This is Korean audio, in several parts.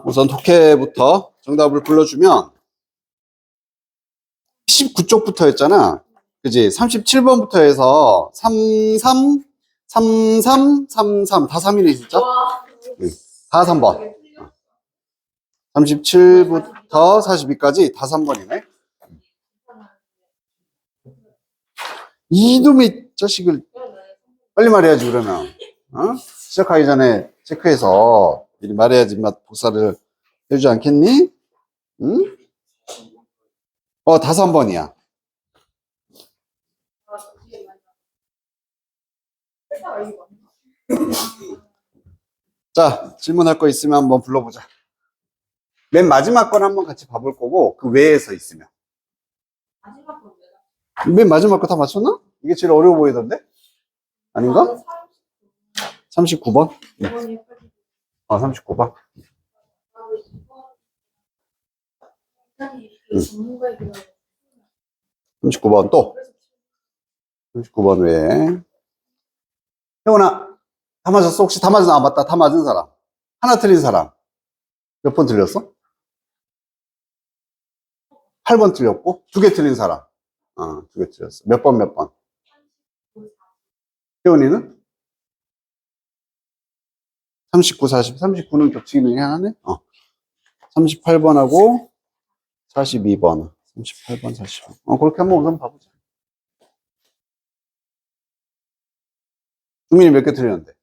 우선 독해부터 정답을 불러주면 19쪽부터 했잖아. 그지? 37번부터 해서 33, 33, 33, 다 3이네, 진짜? 응, 다 3번. 37부터 42까지 다 3번이네. 이놈의 자식을 빨리 말해야지, 그러면. 시작하기 전에 체크해서 미리 말해야지, 복사를 해주지 않겠니? 응? 다 3번이야. 자, 질문할 거 있으면 한번 불러보자. 맨 마지막 건 한번 같이 봐볼 거고, 그 외에서 있으면. 맨 마지막 거 다 맞췄나? 이게 제일 어려워 보이던데? 아닌가? 39번? 응. 39번. 응. 39번 또. 39번 외에. 혜원아, 다 맞았어? 혹시 다 맞았어? 맞다. 다 맞은 사람. 하나 틀린 사람. 몇 번 틀렸어? 8번 틀렸고, 2개 틀린 사람. 2개 틀렸어. 몇 번, 몇 번? 혜원이는? 39, 40. 39는 겹치기는 하네? 38번하고 42번. 38번, 40번. 그렇게 한번 우선 봐보자. 주민이 몇 개 틀렸는데?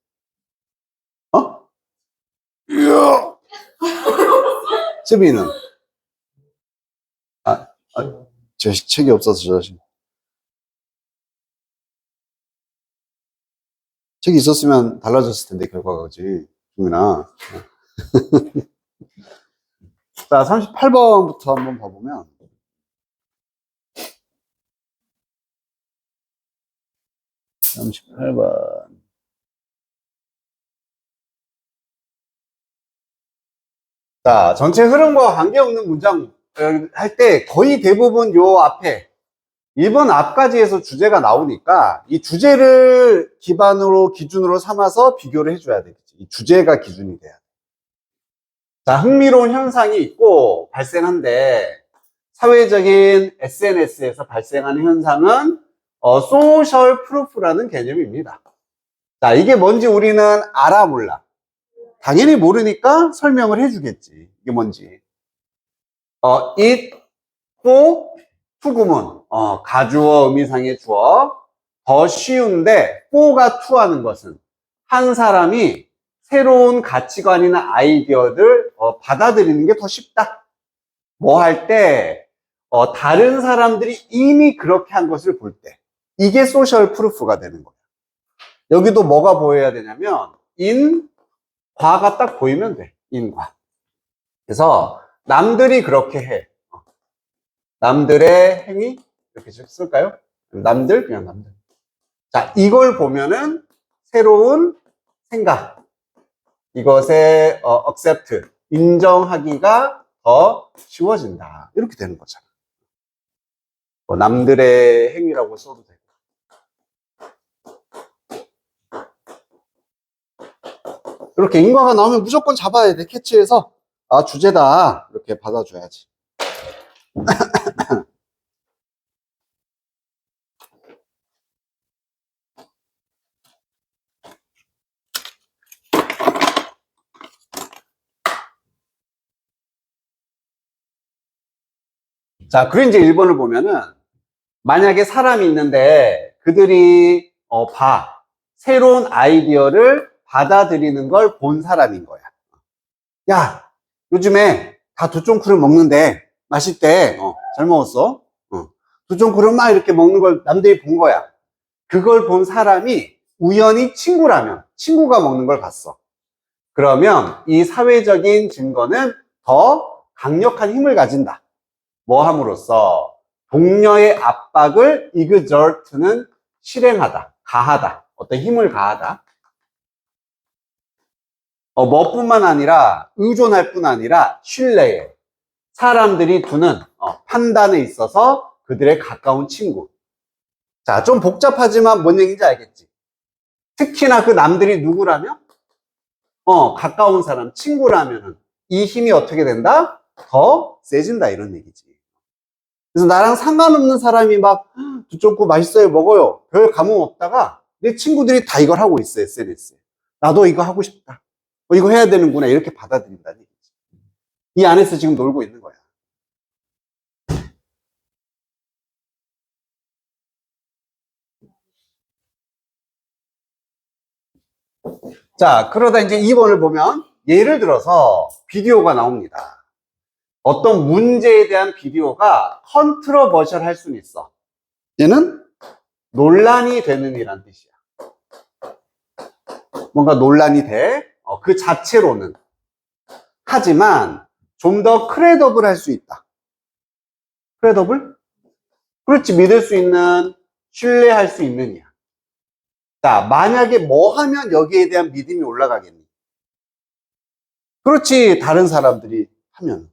이야! 세빈이는? 제 책이 없어서 저 자식. 책이 있었으면 달라졌을 텐데, 결과가, 그지? 주민아. 자, 38번부터 한번 봐보면. (38번) 자, 전체 흐름과 관계없는 문장 할 때 거의 대부분 요 앞에 1번 앞까지 해서 주제가 나오니까 이 주제를 기준으로 삼아서 비교를 해줘야 되겠지. 이 주제가 기준이 돼야 돼. 자, 흥미로운 현상이 있고 발생한데 사회적인 SNS에서 발생하는 현상은 소셜 프루프라는 개념입니다. 자, 이게 뭔지 우리는 알아 몰라? 당연히 모르니까 설명을 해주겠지. 이게 뭔지. it, for, 투구문. 가주어, 의미상의 주어. 더 쉬운데, for가 to 하는 것은 한 사람이 새로운 가치관이나 아이디어를 받아들이는 게 더 쉽다. 뭐 할 때, 다른 사람들이 이미 그렇게 한 것을 볼 때. 이게 소셜 프루프가 되는 거야. 여기도 뭐가 보여야 되냐면, 과가 딱 보이면 돼. 인과. 그래서 남들이 그렇게 해. 남들의 행위 이렇게 쓸까요? 남들 그냥 남들. 자, 이걸 보면은 새로운 생각, 이것에 accept 인정하기가 더 쉬워진다. 이렇게 되는 거잖아. 남들의 행위라고 써도 되고. 이렇게 인과가 나오면 무조건 잡아야 돼. 캐치해서 주제다 이렇게 받아줘야지. 자, 그리고 이제 1번을 보면은 만약에 사람이 있는데 그들이 새로운 아이디어를 받아들이는 걸 본 사람인 거야. 야, 요즘에 다 두쫑쿠를 먹는데 맛있대. 잘 먹었어. 두쫑쿠를 막 이렇게 먹는 걸 남들이 본 거야. 그걸 본 사람이 우연히 친구가 먹는 걸 봤어. 그러면 이 사회적인 증거는 더 강력한 힘을 가진다. 뭐 함으로써 동료의 압박을 exert는 실행하다, 가하다, 어떤 힘을 가하다. 뭐뿐만 아니라 의존할 뿐 아니라 신뢰에 사람들이 두는 판단에 있어서 그들의 가까운 친구. 자, 좀 복잡하지만 뭔 얘기인지 알겠지? 특히나 그 남들이 누구라면? 가까운 사람, 친구라면은 이 힘이 어떻게 된다? 더 세진다 이런 얘기지. 그래서 나랑 상관없는 사람이 막 두쪽고 맛있어요 먹어요 별 감흥 없다가 내 친구들이 다 이걸 하고 있어 SNS에. 나도 이거 하고 싶다. 이거 해야 되는구나 이렇게 받아들인다는 얘기지. 이 안에서 지금 놀고 있는 거야. 자, 그러다 이제 2번을 보면 예를 들어서 비디오가 나옵니다. 어떤 문제에 대한 비디오가 컨트로버셜 할 수는 있어. 얘는 논란이 되는 이란 뜻이야. 뭔가 논란이 돼. 그 자체로는. 하지만 좀 더 크레더블 할 수 있다. 크레더블? 그렇지. 믿을 수 있는, 신뢰할 수 있느냐. 자, 만약에 뭐 하면 여기에 대한 믿음이 올라가겠니? 그렇지. 다른 사람들이 하면.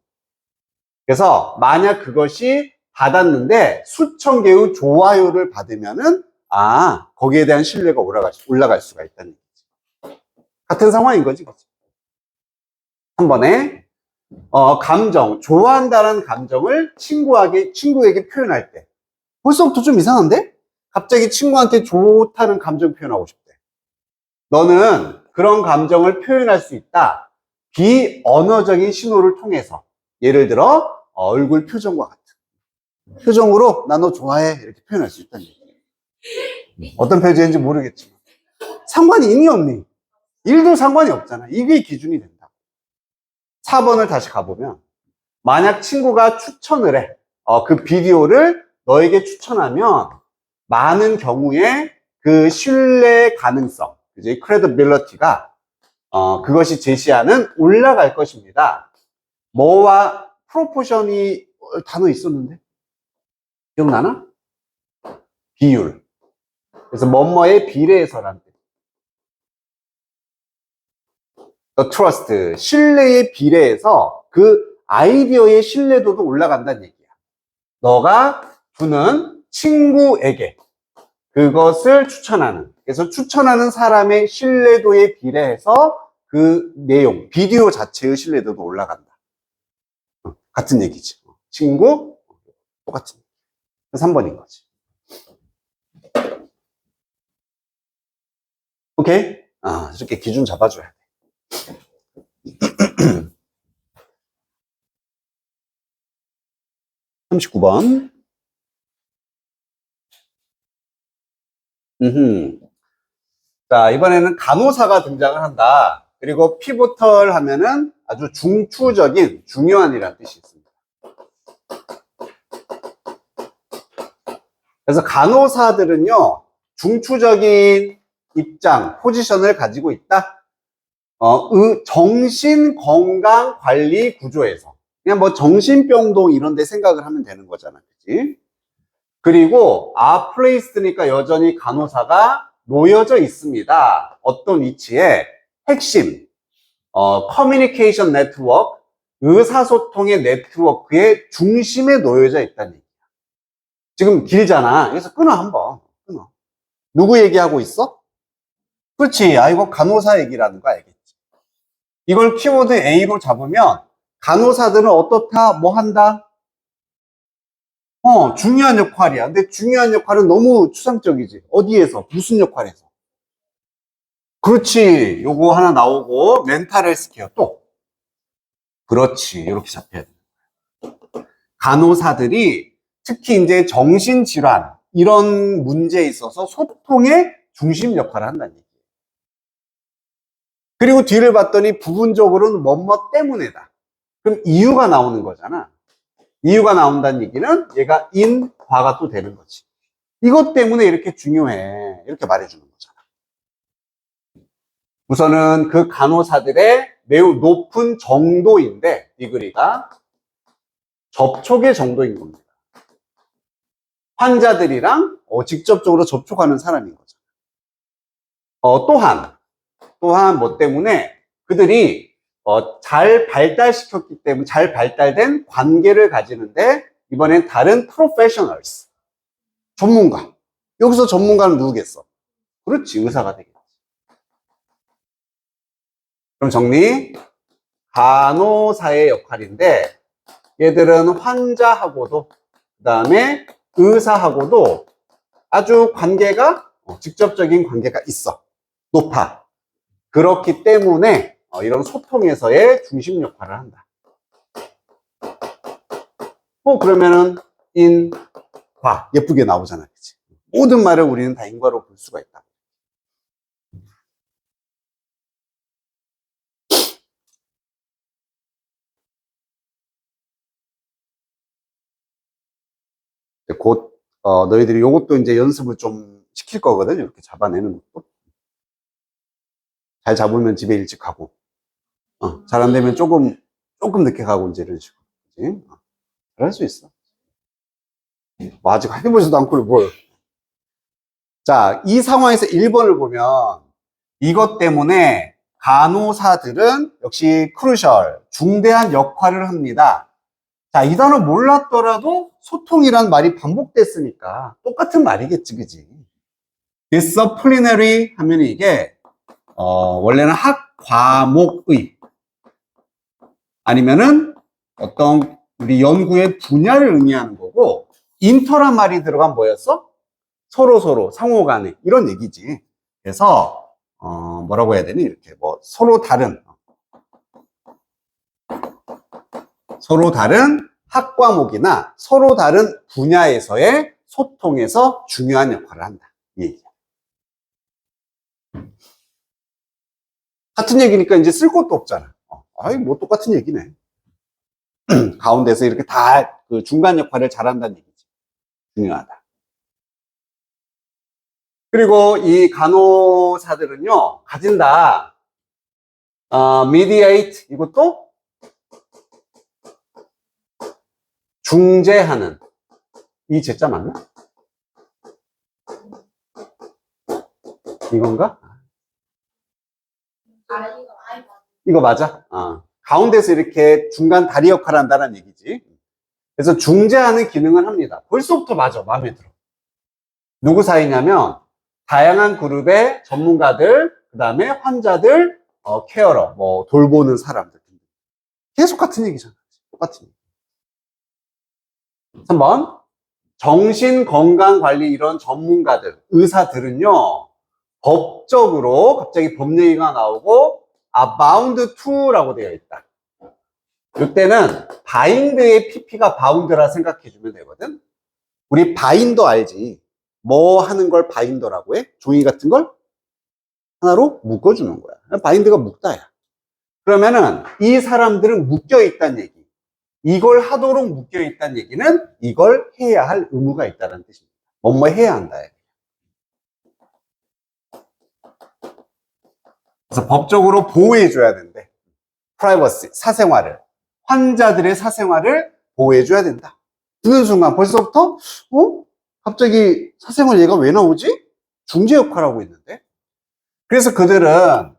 그래서 만약 그것이 받았는데 수천 개의 좋아요를 받으면은 거기에 대한 신뢰가 올라갈 수가 있다는 얘기지. 같은 상황인 거지. 한 번에 감정, 좋아한다는 감정을 친구에게 표현할 때 벌써부터 좀 이상한데? 갑자기 친구한테 좋다는 감정 표현하고 싶대. 너는 그런 감정을 표현할 수 있다. 비언어적인 신호를 통해서. 예를 들어 얼굴 표정과 같은 표정으로 나 너 좋아해 이렇게 표현할 수 있다는 얘기예요. 어떤 표정인지 모르겠지만 상관이 있니 없니? 1도 상관이 없잖아. 이게 기준이 된다. 4번을 다시 가보면 만약 친구가 추천을 해. 그 비디오를 너에게 추천하면 많은 경우에 그 신뢰 가능성, 이제 credibility가 그것이 제시하는 올라갈 것입니다. 뭐와 프로포션이 단어 있었는데 기억나나? 비율. 그래서 뭐뭐에 비례해서라는 뜻. The trust, 신뢰에 비례해서 그 아이디어의 신뢰도도 올라간다는 얘기야. 너가 두는 친구에게 그것을 추천하는. 그래서 추천하는 사람의 신뢰도에 비례해서 그 내용, 비디오 자체의 신뢰도도 올라간다. 같은 얘기지. 친구, 똑같은. 3번인 거지. 오케이? 이렇게 기준 잡아줘야 돼. 39번. 자, 이번에는 간호사가 등장을 한다. 그리고 피보털 하면은 아주 중추적인, 중요한이라는 뜻이 있습니다. 그래서 간호사들은요, 중추적인 입장, 포지션을 가지고 있다. 정신건강관리 구조에서. 그냥 뭐 정신병동 이런 데 생각을 하면 되는 거잖아. 그치? 그리고 플레이스니까 여전히 간호사가 놓여져 있습니다. 어떤 위치에 핵심, 커뮤니케이션 네트워크, 의사소통의 네트워크의 중심에 놓여져 있다는 얘기야. 지금 길잖아. 그래서 끊어 한번. 끊어. 누구 얘기하고 있어? 그렇지. 이거 간호사 얘기라는 거 알겠지. 이걸 키워드 A로 잡으면 간호사들은 어떻다? 뭐 한다? 중요한 역할이야. 근데 중요한 역할은 너무 추상적이지. 어디에서? 무슨 역할에서? 그렇지. 요거 하나 나오고 멘탈 헬스케어 또. 그렇지. 이렇게 잡혀야 돼. 간호사들이 특히 이제 정신질환 이런 문제에 있어서 소통의 중심 역할을 한다는 얘기예요. 그리고 뒤를 봤더니 부분적으로는 뭐뭐 때문에다. 그럼 이유가 나오는 거잖아. 이유가 나온다는 얘기는 얘가 in, 과가 또 되는 거지. 이것 때문에 이렇게 중요해. 이렇게 말해주는 거잖아. 우선은 그 간호사들의 매우 높은 정도인데, 디그리가 접촉의 정도인 겁니다. 환자들이랑 직접적으로 접촉하는 사람인 거죠. 또한 뭐 때문에 그들이 잘 발달시켰기 때문에 잘 발달된 관계를 가지는데 이번엔 다른 프로페셔널스, 전문가. 여기서 전문가는 누구겠어? 그렇지, 의사가 되겠지. 그럼 정리. 간호사의 역할인데 얘들은 환자하고도 그다음에 의사하고도 아주 관계가 직접적인 관계가 있어. 높아. 그렇기 때문에 이런 소통에서의 중심 역할을 한다. 그러면은 인과 예쁘게 나오잖아. 그치? 모든 말을 우리는 다 인과로 볼 수가 있다. 곧 너희들이 요것도 이제 연습을 좀 시킬 거거든. 이렇게 잡아내는 것도. 잘 잡으면 집에 일찍 가고, 잘 안 되면 조금 늦게 가고 이제 이런 식으로. 그치? 잘할 수 있어. 뭐 아직 해보지도 않고 뭘. 자, 이 상황에서 1번을 보면 이것 때문에 간호사들은 역시 크루셜, 중대한 역할을 합니다. 자, 이 단어 몰랐더라도 소통이란 말이 반복됐으니까 똑같은 말이겠지, 그지? disciplinary 하면 이게 원래는 학 과목의 아니면은 어떤 우리 연구의 분야를 의미하는 거고, 인터란 말이 들어간 뭐였어? 서로 상호 간에 이런 얘기지. 그래서 뭐라고 해야 되니? 이렇게 뭐 서로 다른 학 과목이나 서로 다른 분야에서의 소통에서 중요한 역할을 한다. 이 얘기야. 같은 얘기니까 이제 쓸 것도 없잖아. 아이 뭐 똑같은 얘기네. 가운데서 이렇게 다 그 중간 역할을 잘한다는 얘기지. 중요하다. 그리고 이 간호사들은요, 가진다. mediate, 이것도 중재하는. 이 제자 맞나? 이건가? 이거 맞아? 가운데서 이렇게 중간 다리 역할을 한다는 얘기지. 그래서 중재하는 기능을 합니다. 벌써부터 맞아. 마음에 들어. 누구 사이냐면 다양한 그룹의 전문가들, 그 다음에 환자들, 케어러, 뭐 돌보는 사람들. 계속 같은 얘기잖아. 똑같은 얘기. 3번. 정신건강관리 이런 전문가들, 의사들은요, 법적으로 갑자기 법 얘기가 나오고, bound to라고 되어 있다. 이때는 바인드의 PP가 바운드라 생각해주면 되거든. 우리 바인더 알지? 뭐 하는 걸 바인더라고 해? 종이 같은 걸 하나로 묶어주는 거야. 바인드가 묶다야. 그러면은 이 사람들은 묶여 있다는 얘기. 이걸 하도록 묶여 있다는 얘기는 이걸 해야 할 의무가 있다는 뜻입니다. 뭐뭐 해야 한다. 그래서 법적으로 보호해줘야 된대. 프라이버시, 사생활을. 환자들의 사생활을 보호해줘야 된다. 듣는 순간 벌써부터 갑자기 사생활 얘가 왜 나오지? 중재 역할하고 있는데. 그래서 그들은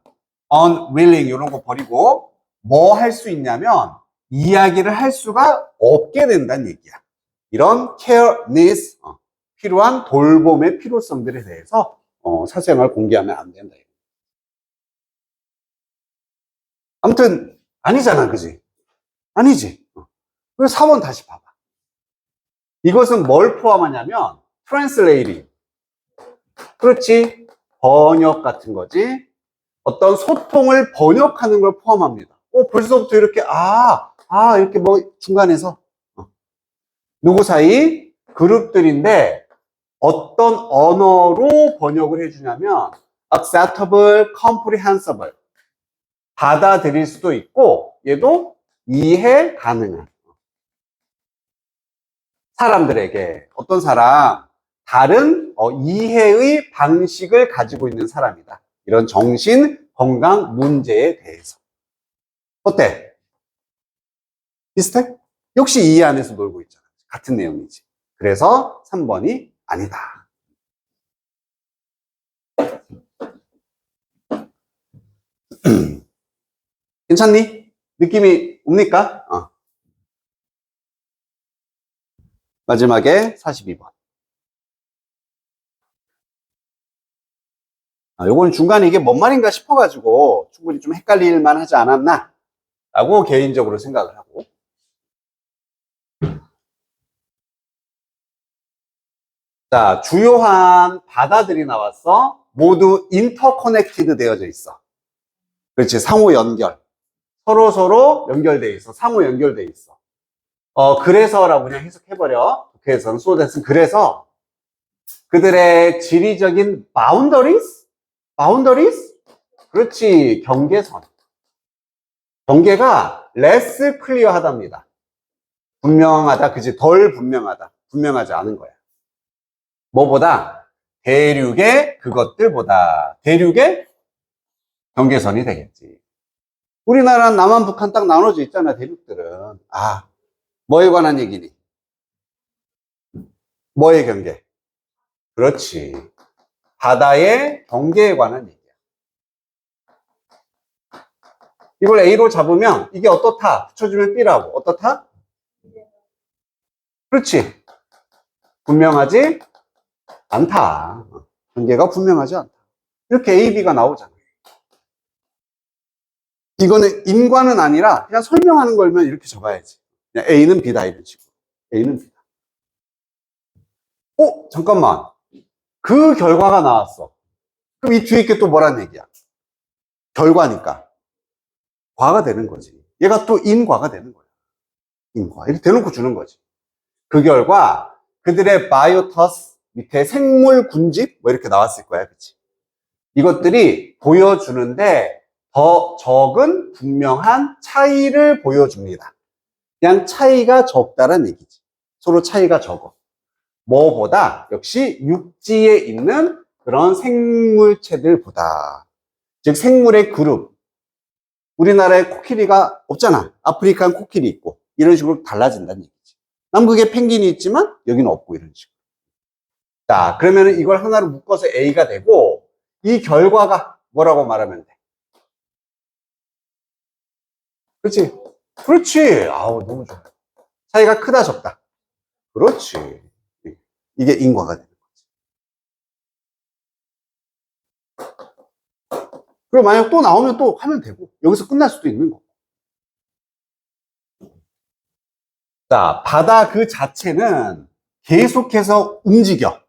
unwilling 이런 거 버리고 뭐 할 수 있냐면 이야기를 할 수가 없게 된다는 얘기야. 이런 care needs, 필요한 돌봄의 필요성들에 대해서 사생활 공개하면 안 된다. 아무튼 아니잖아, 그지? 아니지. 그래서 4번 다시 봐봐. 이것은 뭘 포함하냐면 translating, 그렇지, 번역 같은 거지. 어떤 소통을 번역하는 걸 포함합니다. 벌써부터 이렇게 이렇게 뭐 중간에서 누구 사이 그룹들인데 어떤 언어로 번역을 해주냐면 acceptable, comprehensible, 받아들일 수도 있고 얘도 이해 가능한 사람들에게, 어떤 사람 다른 이해의 방식을 가지고 있는 사람이다. 이런 정신 건강 문제에 대해서. 어때? 비슷해? 역시 이해 안에서 놀고 있잖아. 같은 내용이지. 그래서 3번이 아니다. 괜찮니? 느낌이 옵니까? 마지막에 42번. 요거는 중간에 이게 뭔 말인가 싶어가지고 충분히 좀 헷갈릴만 하지 않았나? 라고 개인적으로 생각을 하고. 자, 주요한 바다들이 나왔어. 모두 인터커넥티드 되어져 있어. 그렇지, 상호 연결. 서로 연결돼 있어. 상호 연결돼 있어. 그래서라고 그냥 해석해버려. 그래서는 소댓은 그래서 그들의 지리적인 boundaries? 그렇지, 경계선. 경계가 less clear하답니다. 분명하다, 그지? 덜 분명하다. 분명하지 않은 거야. 뭐보다? 대륙의 그것들보다. 대륙의 경계선이 되겠지. 우리나라는 남한, 북한 딱 나눠져 있잖아, 대륙들은. 아, 뭐에 관한 얘기니? 뭐의 경계? 그렇지. 바다의 경계에 관한 얘기야. 이걸 A로 잡으면 이게 어떻다? 붙여주면 B라고. 어떻다? 그렇지. 분명하지 않다. 경계가 분명하지 않다. 이렇게 A, B가 나오잖아. 이거는 인과는 아니라 그냥 설명하는 걸면 이렇게 적어야지. 그냥 A는 B다 이런 식으로. A는 B다. 잠깐만. 그 결과가 나왔어. 그럼 이 뒤에 게 또 뭐란 얘기야? 결과니까. 과가 되는 거지. 얘가 또 인과가 되는 거야. 인과. 이렇게 대놓고 주는 거지. 그 결과 그들의 바이오터스 밑에 생물 군집 뭐 이렇게 나왔을 거야. 그치? 이것들이 보여주는데 더 적은 분명한 차이를 보여줍니다. 그냥 차이가 적다란 얘기지. 서로 차이가 적어. 뭐보다 역시 육지에 있는 그런 생물체들보다. 즉 생물의 그룹. 우리나라에 코끼리가 없잖아. 아프리카는 코끼리 있고 이런 식으로 달라진다는 얘기지. 남극에 펭귄이 있지만 여기는 없고 이런 식으로. 자, 그러면 이걸 하나로 묶어서 A가 되고 이 결과가 뭐라고 말하면 돼? 그렇지? 그렇지. 아우, 너무 좋아. 차이가 크다 적다. 그렇지. 이게 인과가 되는 거지. 그리고 만약 또 나오면 또 하면 되고 여기서 끝날 수도 있는 거고. 자, 바다 그 자체는 계속해서 움직여.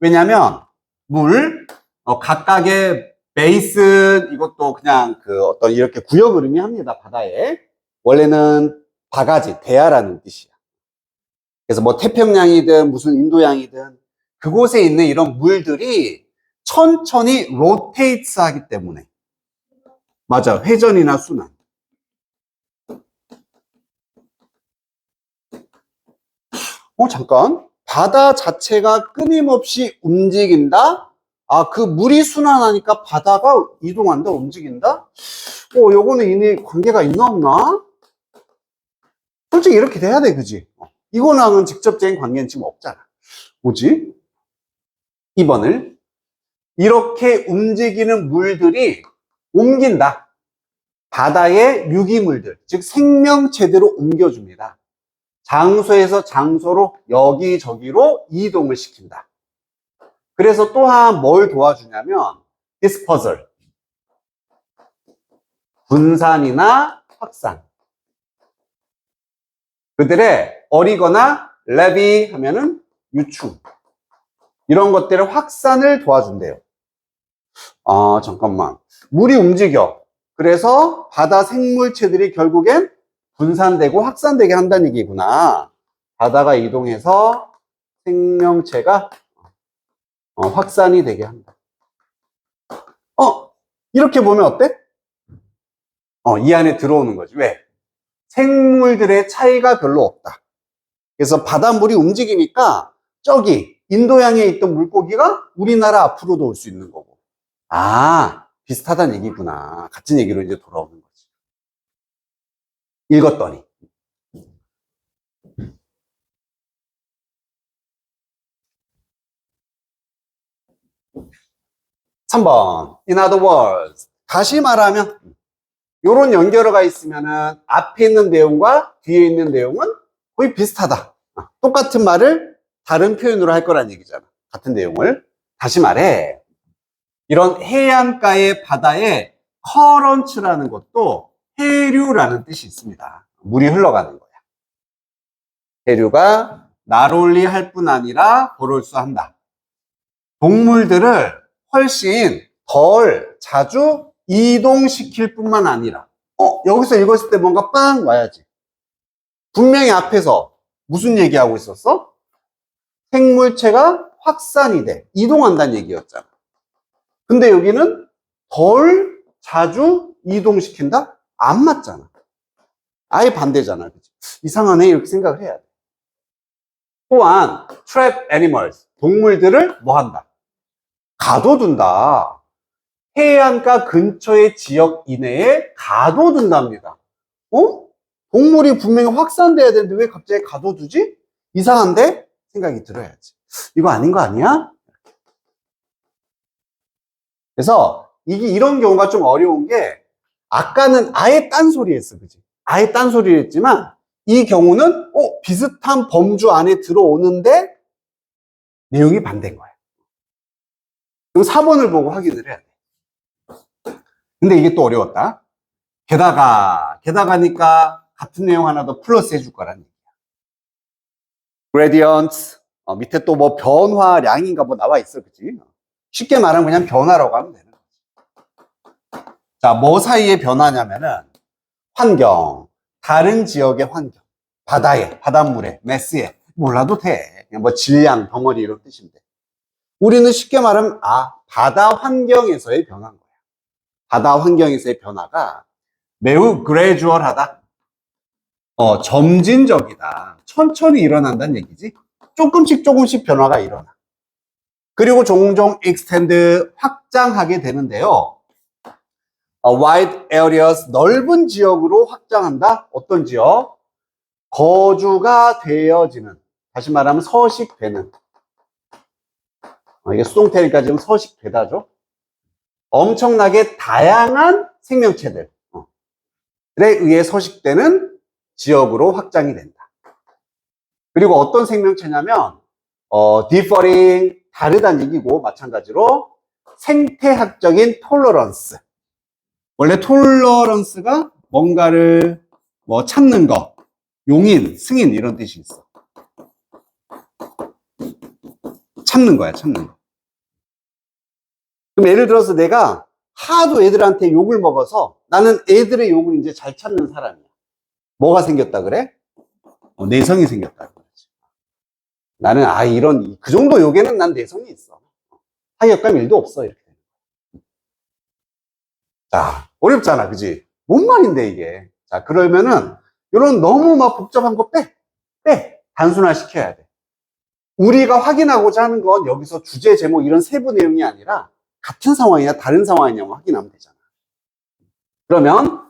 왜냐면 물, 각각의 베이슨, 이것도 그냥 그 어떤 이렇게 구역을 의미합니다, 바다에. 원래는 바가지, 대야라는 뜻이야. 그래서 뭐 태평양이든 무슨 인도양이든 그곳에 있는 이런 물들이 천천히 로테이트 하기 때문에. 맞아, 회전이나 순환. 잠깐. 바다 자체가 끊임없이 움직인다? 아, 그 물이 순환하니까 바다가 이동한다, 움직인다? 요거는 이미 관계가 있나 없나? 솔직히 이렇게 돼야 돼, 그지? 이거랑은 직접적인 관계는 지금 없잖아. 뭐지? 2번을. 이렇게 움직이는 물들이 옮긴다. 바다의 유기물들, 즉 생명체대로 옮겨줍니다. 장소에서 장소로 여기저기로 이동을 시킨다. 그래서 또한 뭘 도와주냐면 dispersal, 분산이나 확산. 그들의 어리거나 levy 하면은 유충, 이런 것들의 확산을 도와준대요. 아, 잠깐만. 물이 움직여. 그래서 바다 생물체들이 결국엔 분산되고 확산되게 한다는 얘기구나. 바다가 이동해서 생명체가 확산이 되게 한다. 이렇게 보면 어때? 이 안에 들어오는 거지. 왜? 생물들의 차이가 별로 없다. 그래서 바닷물이 움직이니까 저기 인도양에 있던 물고기가 우리나라 앞으로도 올 수 있는 거고. 아, 비슷하다는 얘기구나. 같은 얘기로 이제 돌아오는 거지. 읽었더니. (3번) In other words, 다시 말하면 요런 연결어가 있으면은 앞에 있는 내용과 뒤에 있는 내용은 거의 비슷하다. 똑같은 말을 다른 표현으로 할 거란 얘기잖아. 같은 내용을. 다시 말해. 이런 해안가의 바다의 커런츠라는 것도 해류라는 뜻이 있습니다. 물이 흘러가는 거야. 해류가 나롤리 할 뿐 아니라 도롤수한다. 동물들을 훨씬 덜 자주 이동시킬 뿐만 아니라 여기서 읽었을 때 뭔가 빵 와야지. 분명히 앞에서 무슨 얘기하고 있었어? 생물체가 확산이 돼. 이동한다는 얘기였잖아. 근데 여기는 덜 자주 이동시킨다? 안 맞잖아. 아예 반대잖아. 그치? 이상하네. 이렇게 생각을 해야 돼. 또한 trap animals, 동물들을 뭐 한다? 가둬둔다. 해안가 근처의 지역 이내에 가둬둔답니다. 동물이 분명히 확산돼야 되는데 왜 갑자기 가둬두지? 이상한데? 생각이 들어야지. 이거 아닌 거 아니야? 그래서 이런 경우가 좀 어려운 게 아까는 아예 딴소리 했어. 그지? 아예 딴소리를 했지만 이 경우는 비슷한 범주 안에 들어오는데 내용이 반대인 거야. 그럼 4번을 보고 확인을 해야 돼. 근데 이게 또 어려웠다. 게다가니까 같은 내용 하나 더 플러스 해줄 거라는 얘기야. gradient, 밑에 또 뭐 변화량인가 뭐 나와 있어. 그치? 쉽게 말하면 그냥 변화라고 하면 되는 거지. 자, 뭐 사이의 변화냐면은 환경, 다른 지역의 환경, 바닷물에, 매스에, 몰라도 돼. 그냥 뭐 질량, 덩어리 이런 뜻인데. 우리는 쉽게 말하면, 바다 환경에서의 변화인 거야. 바다 환경에서의 변화가 매우 그레주얼하다. 점진적이다. 천천히 일어난다는 얘기지. 조금씩 변화가 일어나. 그리고 종종 extend, 확장하게 되는데요. wide areas, 넓은 지역으로 확장한다. 어떤 지역? 거주가 되어지는, 다시 말하면 서식되는. 이게 수동태니까 지금 서식되다죠. 엄청나게 다양한 생명체들에 의해 서식되는 지역으로 확장이 된다. 그리고 어떤 생명체냐면 differing, 다르다는 얘기고 마찬가지로 생태학적인 톨러런스. 원래 톨러런스가 뭔가를 뭐 참는 거, 용인, 승인 이런 뜻이 있어. 참는 거야, 참는 거. 그럼 예를 들어서 내가 하도 애들한테 욕을 먹어서 나는 애들의 욕을 이제 잘 참는 사람이야. 뭐가 생겼다 그래? 내성이 생겼다 그러지. 나는 그 정도 욕에는 난 내성이 있어. 타격감 1도 없어 이렇게. 자, 어렵잖아, 그지? 뭔 말인데 이게? 자, 그러면은 이런 너무 막 복잡한 거 빼. 단순화 시켜야 돼. 우리가 확인하고자 하는 건 여기서 주제, 제목 이런 세부 내용이 아니라 같은 상황이냐 다른 상황이냐고 확인하면 되잖아. 그러면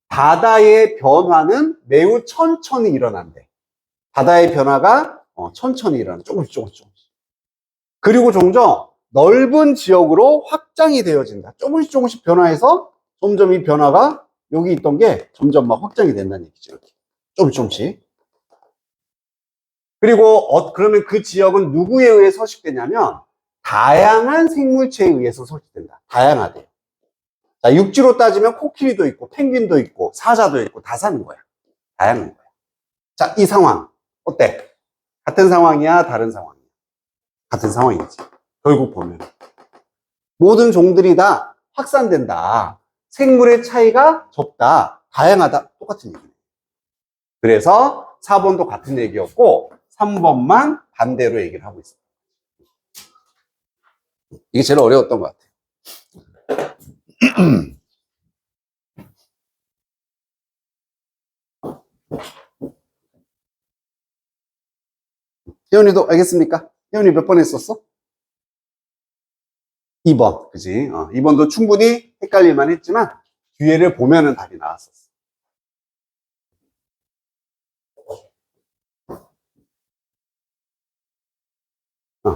바다의 변화는 매우 천천히 일어난대. 바다의 변화가 천천히 일어나. 조금씩. 그리고 종종 넓은 지역으로 확장이 되어진다. 조금씩 변화해서 점점 이 변화가 여기 있던 게 점점 막 확장이 된다는 얘기죠. 이렇게. 조금씩. 그리고 그러면 그 지역은 누구에 의해 서식되냐면 다양한 생물체에 의해서 서식된다. 다양하대요. 자, 육지로 따지면 코끼리도 있고 펭귄도 있고 사자도 있고 다 사는 거야. 다양한 거야. 자, 이 상황 어때? 같은 상황이야? 다른 상황이야? 같은 상황이지. 결국 보면 모든 종들이 다 확산된다. 생물의 차이가 적다. 다양하다. 똑같은 얘기예요. 그래서 4번도 같은 얘기였고 3번만 반대로 얘기를 하고 있습니다. 이게 제일 어려웠던 것 같아요. 혜연이도 알겠습니까? 혜연이 몇 번 했었어? 2번, 그지? 2번도 충분히 헷갈릴만 했지만 뒤에를 보면은 답이 나왔었어.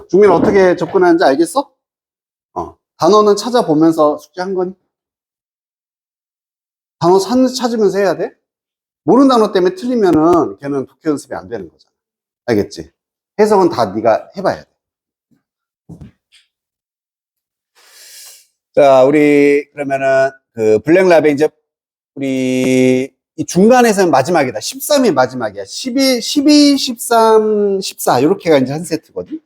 중민 어떻게 접근하는지 알겠어? 단어는 찾아보면서 숙제한 거니? 단어 찾으면서 해야 돼? 모르는 단어 때문에 틀리면은 걔는 독해 연습이 안 되는 거잖아. 알겠지? 해석은 다 네가 해봐야 돼. 자, 우리 그러면은 그 블랙 랩에 이제 우리 이 중간에서는 마지막이다. 13이 마지막이야. 11, 12, 13, 14 이렇게가 이제 한 세트거든.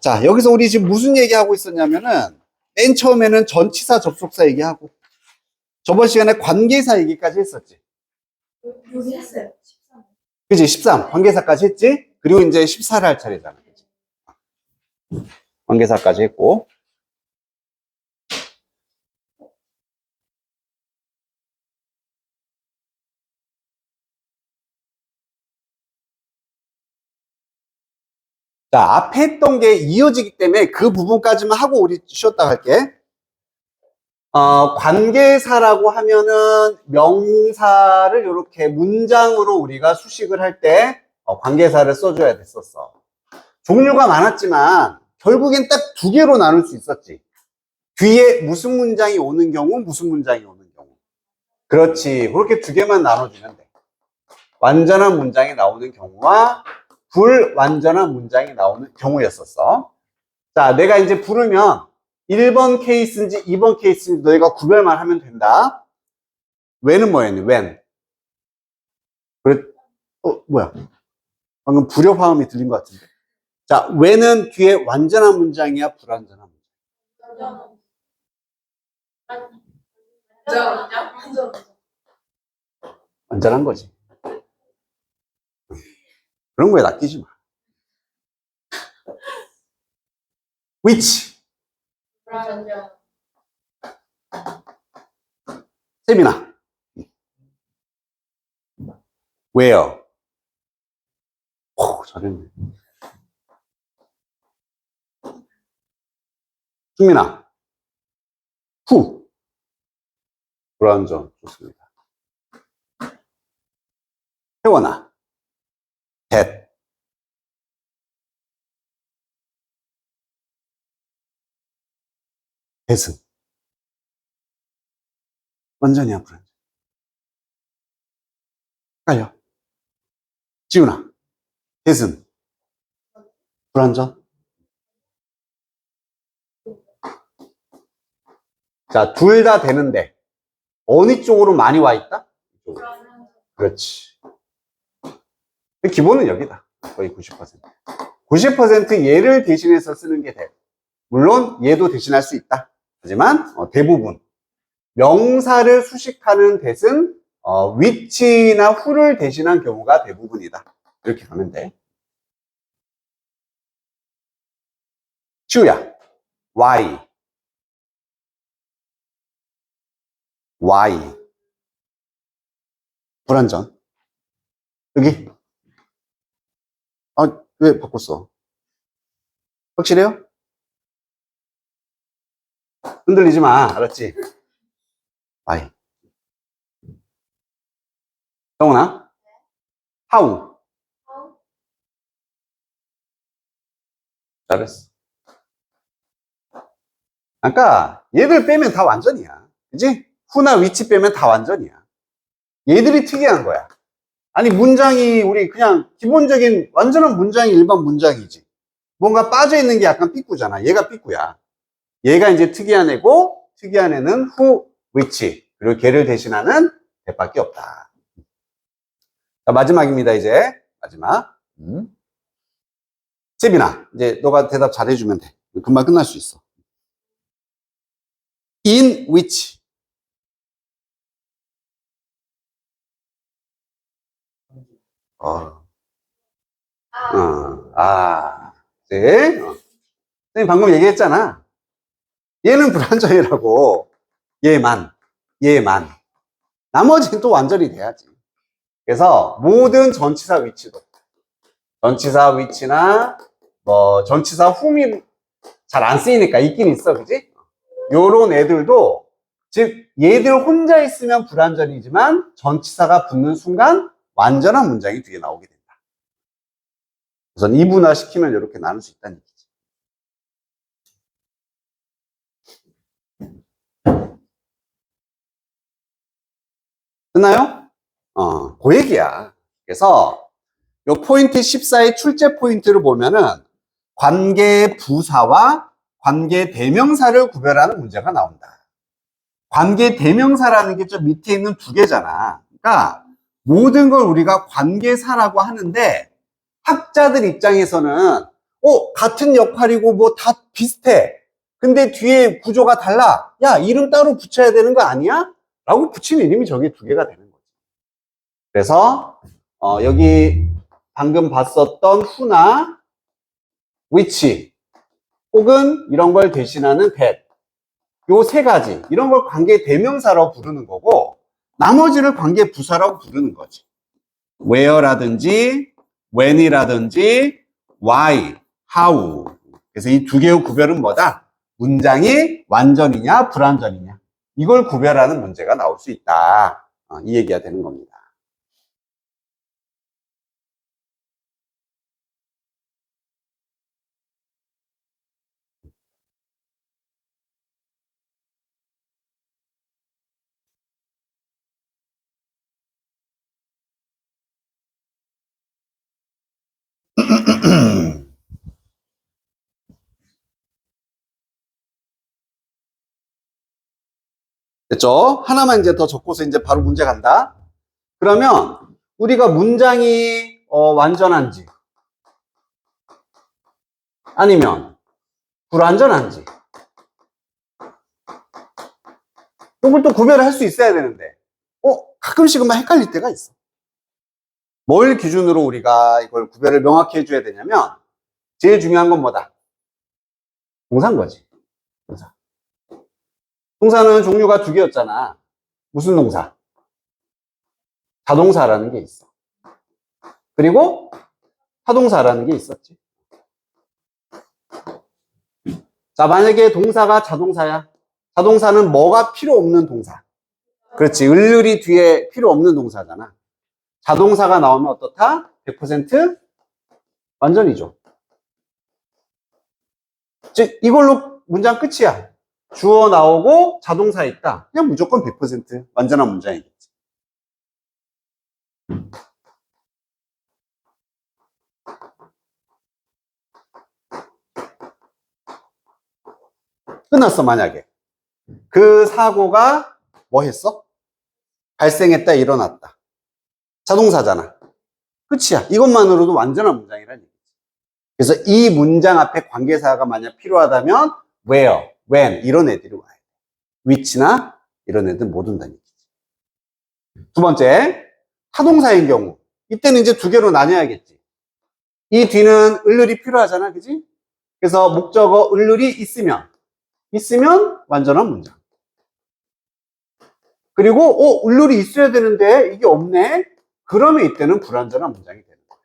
자, 여기서 우리 지금 무슨 얘기하고 있었냐면은 맨 처음에는 전치사 접속사 얘기하고 저번 시간에 관계사 얘기까지 했었지. 여기 했어요. 13. 그지? 13 관계사까지 했지. 그리고 이제 14를 할 차례잖아. 그치? 관계사까지 했고. 자, 앞에 했던 게 이어지기 때문에 그 부분까지만 하고 우리 쉬었다 갈게. 관계사라고 하면은 명사를 이렇게 문장으로 우리가 수식을 할 때 관계사를 써줘야 됐었어. 종류가 많았지만 결국엔 딱 두 개로 나눌 수 있었지. 뒤에 무슨 문장이 오는 경우, 무슨 문장이 오는 경우. 그렇지. 그렇게 두 개만 나눠주면 돼. 완전한 문장이 나오는 경우와 불완전한 문장이 나오는 경우였었어. 자, 내가 이제 부르면 1번 케이스인지 2번 케이스인지 너희가 구별만 하면 된다. when은 뭐였니? when. 그래, 뭐야? 방금 불협화음이 들린 것 같은데. 자, when은 뒤에 완전한 문장이야, 불완전한 문장? 완전한 거지. 그런 거에 낚이지 마. which. 세빈아. where. 오, 잘했네. 수민아. who. 불완전. 좋습니다. 혜원아. that. that은. 완전이야, 불완전. 헷갈려. 지훈아. that은. 불완전. 자, 둘 다 되는데 어느 쪽으로 많이 와 있다? 이쪽으로. 그렇지. 기본은 여기다. 거의 90%. 90% 얘를 대신해서 쓰는 게 돼. 물론 얘도 대신할 수 있다. 하지만 대부분 명사를 수식하는 that은 which나 who를 대신한 경우가 대부분이다. 이렇게 가면 돼. 치우야. why. why. 불완전. 여기. 왜 바꿨어? 확실해요? 흔들리지 마. 알았지? why. 정훈아? how. 잘했어. 아까 얘들 빼면 다 완전이야. 그지? who나 which 빼면 다 완전이야. 얘들이 특이한 거야. 아니, 문장이 우리 그냥 기본적인 완전한 문장이 일반 문장이지. 뭔가 빠져있는 게 약간 삐꾸잖아. 얘가 삐꾸야. 얘가 이제 특이한 애고, 특이한 애는 who, which. 그리고 걔를 대신하는 that밖에 없다. 자, 마지막입니다, 이제. 마지막. 세빈아, 이제 너가 대답 잘 해주면 돼. 금방 끝날 수 있어. in which. 네. 선생님 방금 얘기했잖아. 얘는 불완전이라고. 얘만. 나머지는 또 완전히 돼야지. 그래서 모든 전치사 위치도. 전치사 위치나, 전치사 whom이 잘 안 쓰이니까 있긴 있어, 그지? 요런 애들도, 즉, 얘들 혼자 있으면 불완전이지만, 전치사가 붙는 순간, 완전한 문장이 뒤에 나오게 된다. 우선 이분화 시키면 이렇게 나눌 수 있다는 얘기지. 됐나요? 그 얘기야. 그래서 요 포인트 14의 출제 포인트를 보면은 관계 부사와 관계 대명사를 구별하는 문제가 나온다. 관계 대명사라는 게 저 밑에 있는 두 개잖아. 그러니까 모든 걸 우리가 관계사라고 하는데 학자들 입장에서는 같은 역할이고 뭐 다 비슷해. 근데 뒤에 구조가 달라. 야, 이름 따로 붙여야 되는 거 아니야? 라고 붙이는 이름이 저게 두 개가 되는 거지. 그래서 여기 방금 봤었던 who나 which 혹은 이런 걸 대신하는 that 요 세 가지 이런 걸 관계 대명사라고 부르는 거고 나머지를 관계 부사라고 부르는 거지. where라든지 when이라든지 why, how. 그래서 이 두 개의 구별은 뭐다? 문장이 완전이냐 불완전이냐 이걸 구별하는 문제가 나올 수 있다. 이 얘기가 되는 겁니다. 됐죠? 하나만 이제 더 적고서 이제 바로 문제 간다. 그러면 우리가 문장이 완전한지 아니면 불완전한지 이걸 또 구별을 할 수 있어야 되는데 가끔씩은 막 헷갈릴 때가 있어. 뭘 기준으로 우리가 이걸 구별을 명확히 해줘야 되냐면 제일 중요한 건 뭐다? 동사인 거지. 동사. 동사는 종류가 두 개였잖아. 무슨 동사? 자동사라는 게 있어. 그리고 타동사라는 게 있었지. 자, 만약에 동사가 자동사야. 자동사는 뭐가 필요 없는 동사. 그렇지. 을을이 뒤에 필요 없는 동사잖아. 자동사가 나오면 어떻다? 100% 완전이죠. 즉, 이걸로 문장 끝이야. 주어 나오고 자동사 있다. 그냥 무조건 100% 완전한 문장이겠지. 끝났어, 만약에. 그 사고가 뭐 했어? 발생했다, 일어났다. 자동사잖아. 끝이야. 이것만으로도 완전한 문장이라는 얘기지. 그래서 이 문장 앞에 관계사가 만약 필요하다면 where, when 이런 애들이 와요. which나 이런 애들 못 온다는 얘기지. 두 번째, 타동사인 경우. 이때는 이제 두 개로 나뉘어야겠지. 이 뒤는 을을이 필요하잖아, 그지? 그래서 목적어 을을이 있으면 완전한 문장. 그리고 을을이 있어야 되는데 이게 없네? 그러면 이때는 불완전한 문장이 되는 거예요.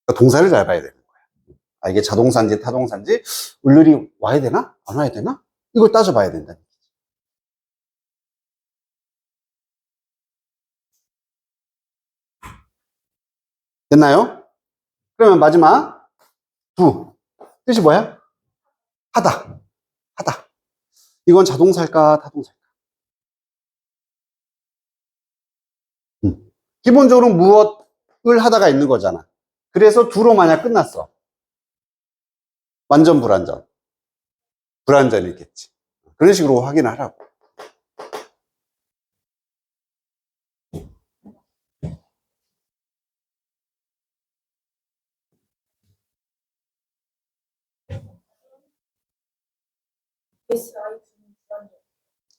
그러니까 동사를 잘 봐야 되는 거야. 이게 자동사인지 타동사인지 을을이 와야 되나? 안 와야 되나? 이걸 따져봐야 된다. 됐나요? 그러면 마지막 두 뜻이 뭐야? 하다. 이건 자동사일까 타동사일까? 기본적으로 무엇을 하다가 있는 거잖아. 그래서 두로 만약 끝났어. 완전 불완전이겠지. 그런 식으로 확인을 하라고.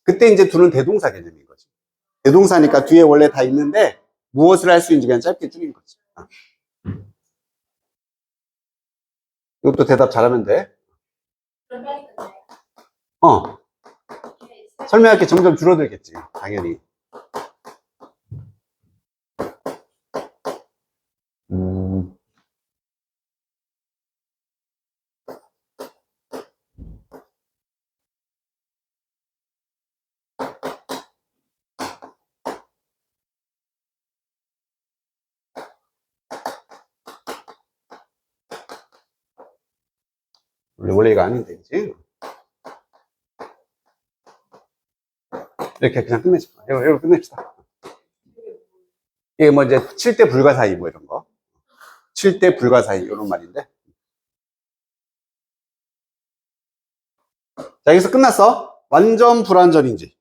그때 이제 두는 대동사 개념인 거지. 대동사니까 뒤에 원래 다 있는데 무엇을 할 수 있는지 그냥 짧게 줄인 거지. 이것도 대답 잘하면 돼. 설명할 게 점점 줄어들겠지. 당연히. 원래 이거 아닌데, 그지? 이렇게 그냥 끝내자. 이거 끝냅시다. 이게 뭐 이제 7대 불가사의 뭐 이런 거. 7대 불가사의 이런 말인데. 자, 여기서 끝났어. 완전 불완전인지.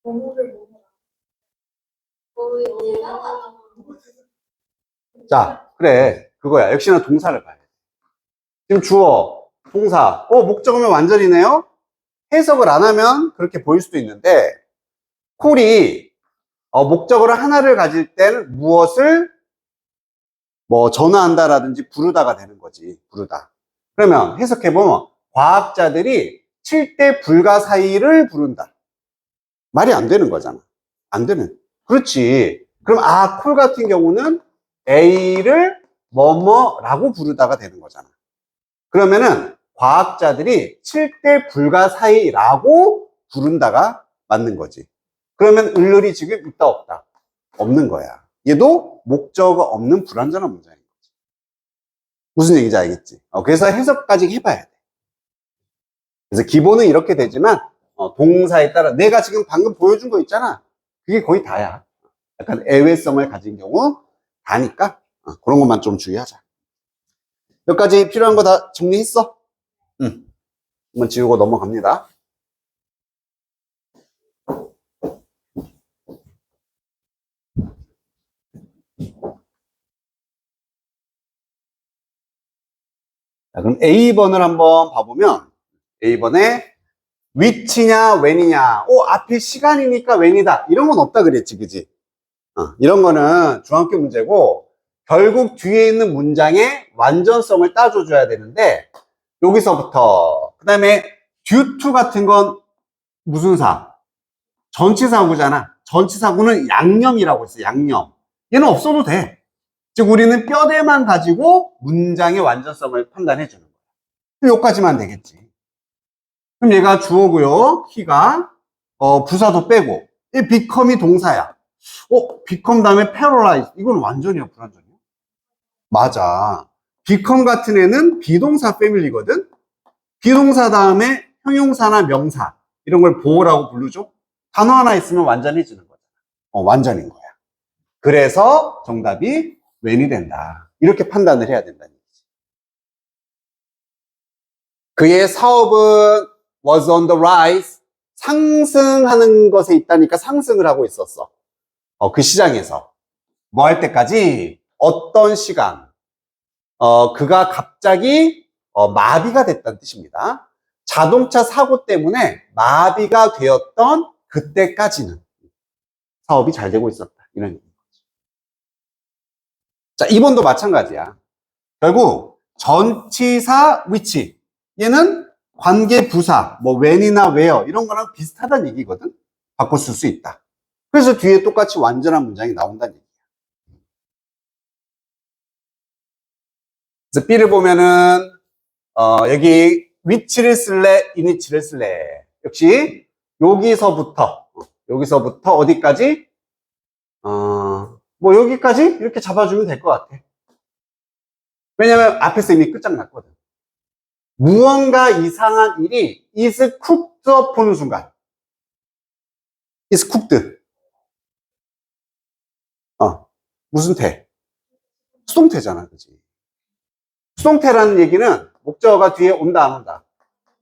뭐뭐를 뭐뭐라. 자, 그래. 그거야. 역시나 동사를 봐야 돼. 지금 주어, 동사, 목적어면 완전이네요? 해석을 안 하면 그렇게 보일 수도 있는데, 콜이, 목적어를 하나를 가질 때는 무엇을 전화한다라든지 부르다가 되는 거지. 부르다. 그러면 해석해보면, 과학자들이 7대 불가 사이를 부른다. 말이 안 되는 거잖아. 안 되는. 그렇지. 그럼 콜 같은 경우는 A를 뭐뭐라고 부르다가 되는 거잖아. 그러면은 과학자들이 7대 불가 사이라고 부른다가 맞는 거지. 그러면 을을이 지금 있다 없다? 없는 거야. 얘도 목적어 없는 불완전한 문장인 거지. 무슨 얘기인지 알겠지? 그래서 해석까지 해봐야 돼. 그래서 기본은 이렇게 되지만 동사에 따라 내가 지금 방금 보여준 거 있잖아. 그게 거의 다야. 약간 애외성을 가진 경우 다니까 그런 것만 좀 주의하자. 여기까지 필요한 거 다 정리했어? 응. 한번 지우고 넘어갑니다. 자, 그럼 A번을 한번 봐보면 A번에 which냐 when이냐 앞에 시간이니까 when이다 이런 건 없다 그랬지 그지? 이런 거는 중학교 문제고 결국 뒤에 있는 문장의 완전성을 따져줘야 되는데 여기서부터 그 다음에 due to 같은 건 무슨 사? 전치사구잖아. 전치사구는 양념이라고 했어. 양념. 얘는 없어도 돼. 즉 우리는 뼈대만 가지고 문장의 완전성을 판단해 주는 거야. 여기까지만 되겠지. 그럼 얘가 주어고요. he가 부사도 빼고 이 become이 동사야. become 다음에 paralyze 이건 완전이야 불완전이야? 맞아. become 같은 애는 비동사 패밀리거든. 비동사 다음에 형용사나 명사 이런 걸 보호라고 부르죠. 단어 하나 있으면 완전해지는 거야. 완전인 거야. 그래서 정답이 when이 된다. 이렇게 판단을 해야 된다는 얘기지. 그의 사업은 was on the rise. 상승하는 것에 있다니까 상승을 하고 있었어. 그 시장에서. 뭐 할 때까지? 어떤 시간? 그가 갑자기 마비가 됐다는 뜻입니다. 자동차 사고 때문에 마비가 되었던 그때까지는 사업이 잘 되고 있었다. 이런 얘기인 거죠. 자, 2번도 마찬가지야. 결국 전치사 which 얘는 관계 부사 뭐 when이나 where 이런 거랑 비슷하다는 얘기거든. 바꿔 쓸 수 있다. 그래서 뒤에 똑같이 완전한 문장이 나온다는 얘기야. 그래서 B를 보면은 여기 which를 쓸래 inwhich를 쓸래. 역시 여기서부터 어디까지? 뭐 여기까지 이렇게 잡아주면 될 것 같아. 왜냐면 앞에서 이미 끝장났거든. 무언가 이상한 일이 is cooked up 보는 순간 is cooked 무슨 태? 수동태잖아 그치? 수동태라는 얘기는 목적어가 뒤에 온다 안 온다?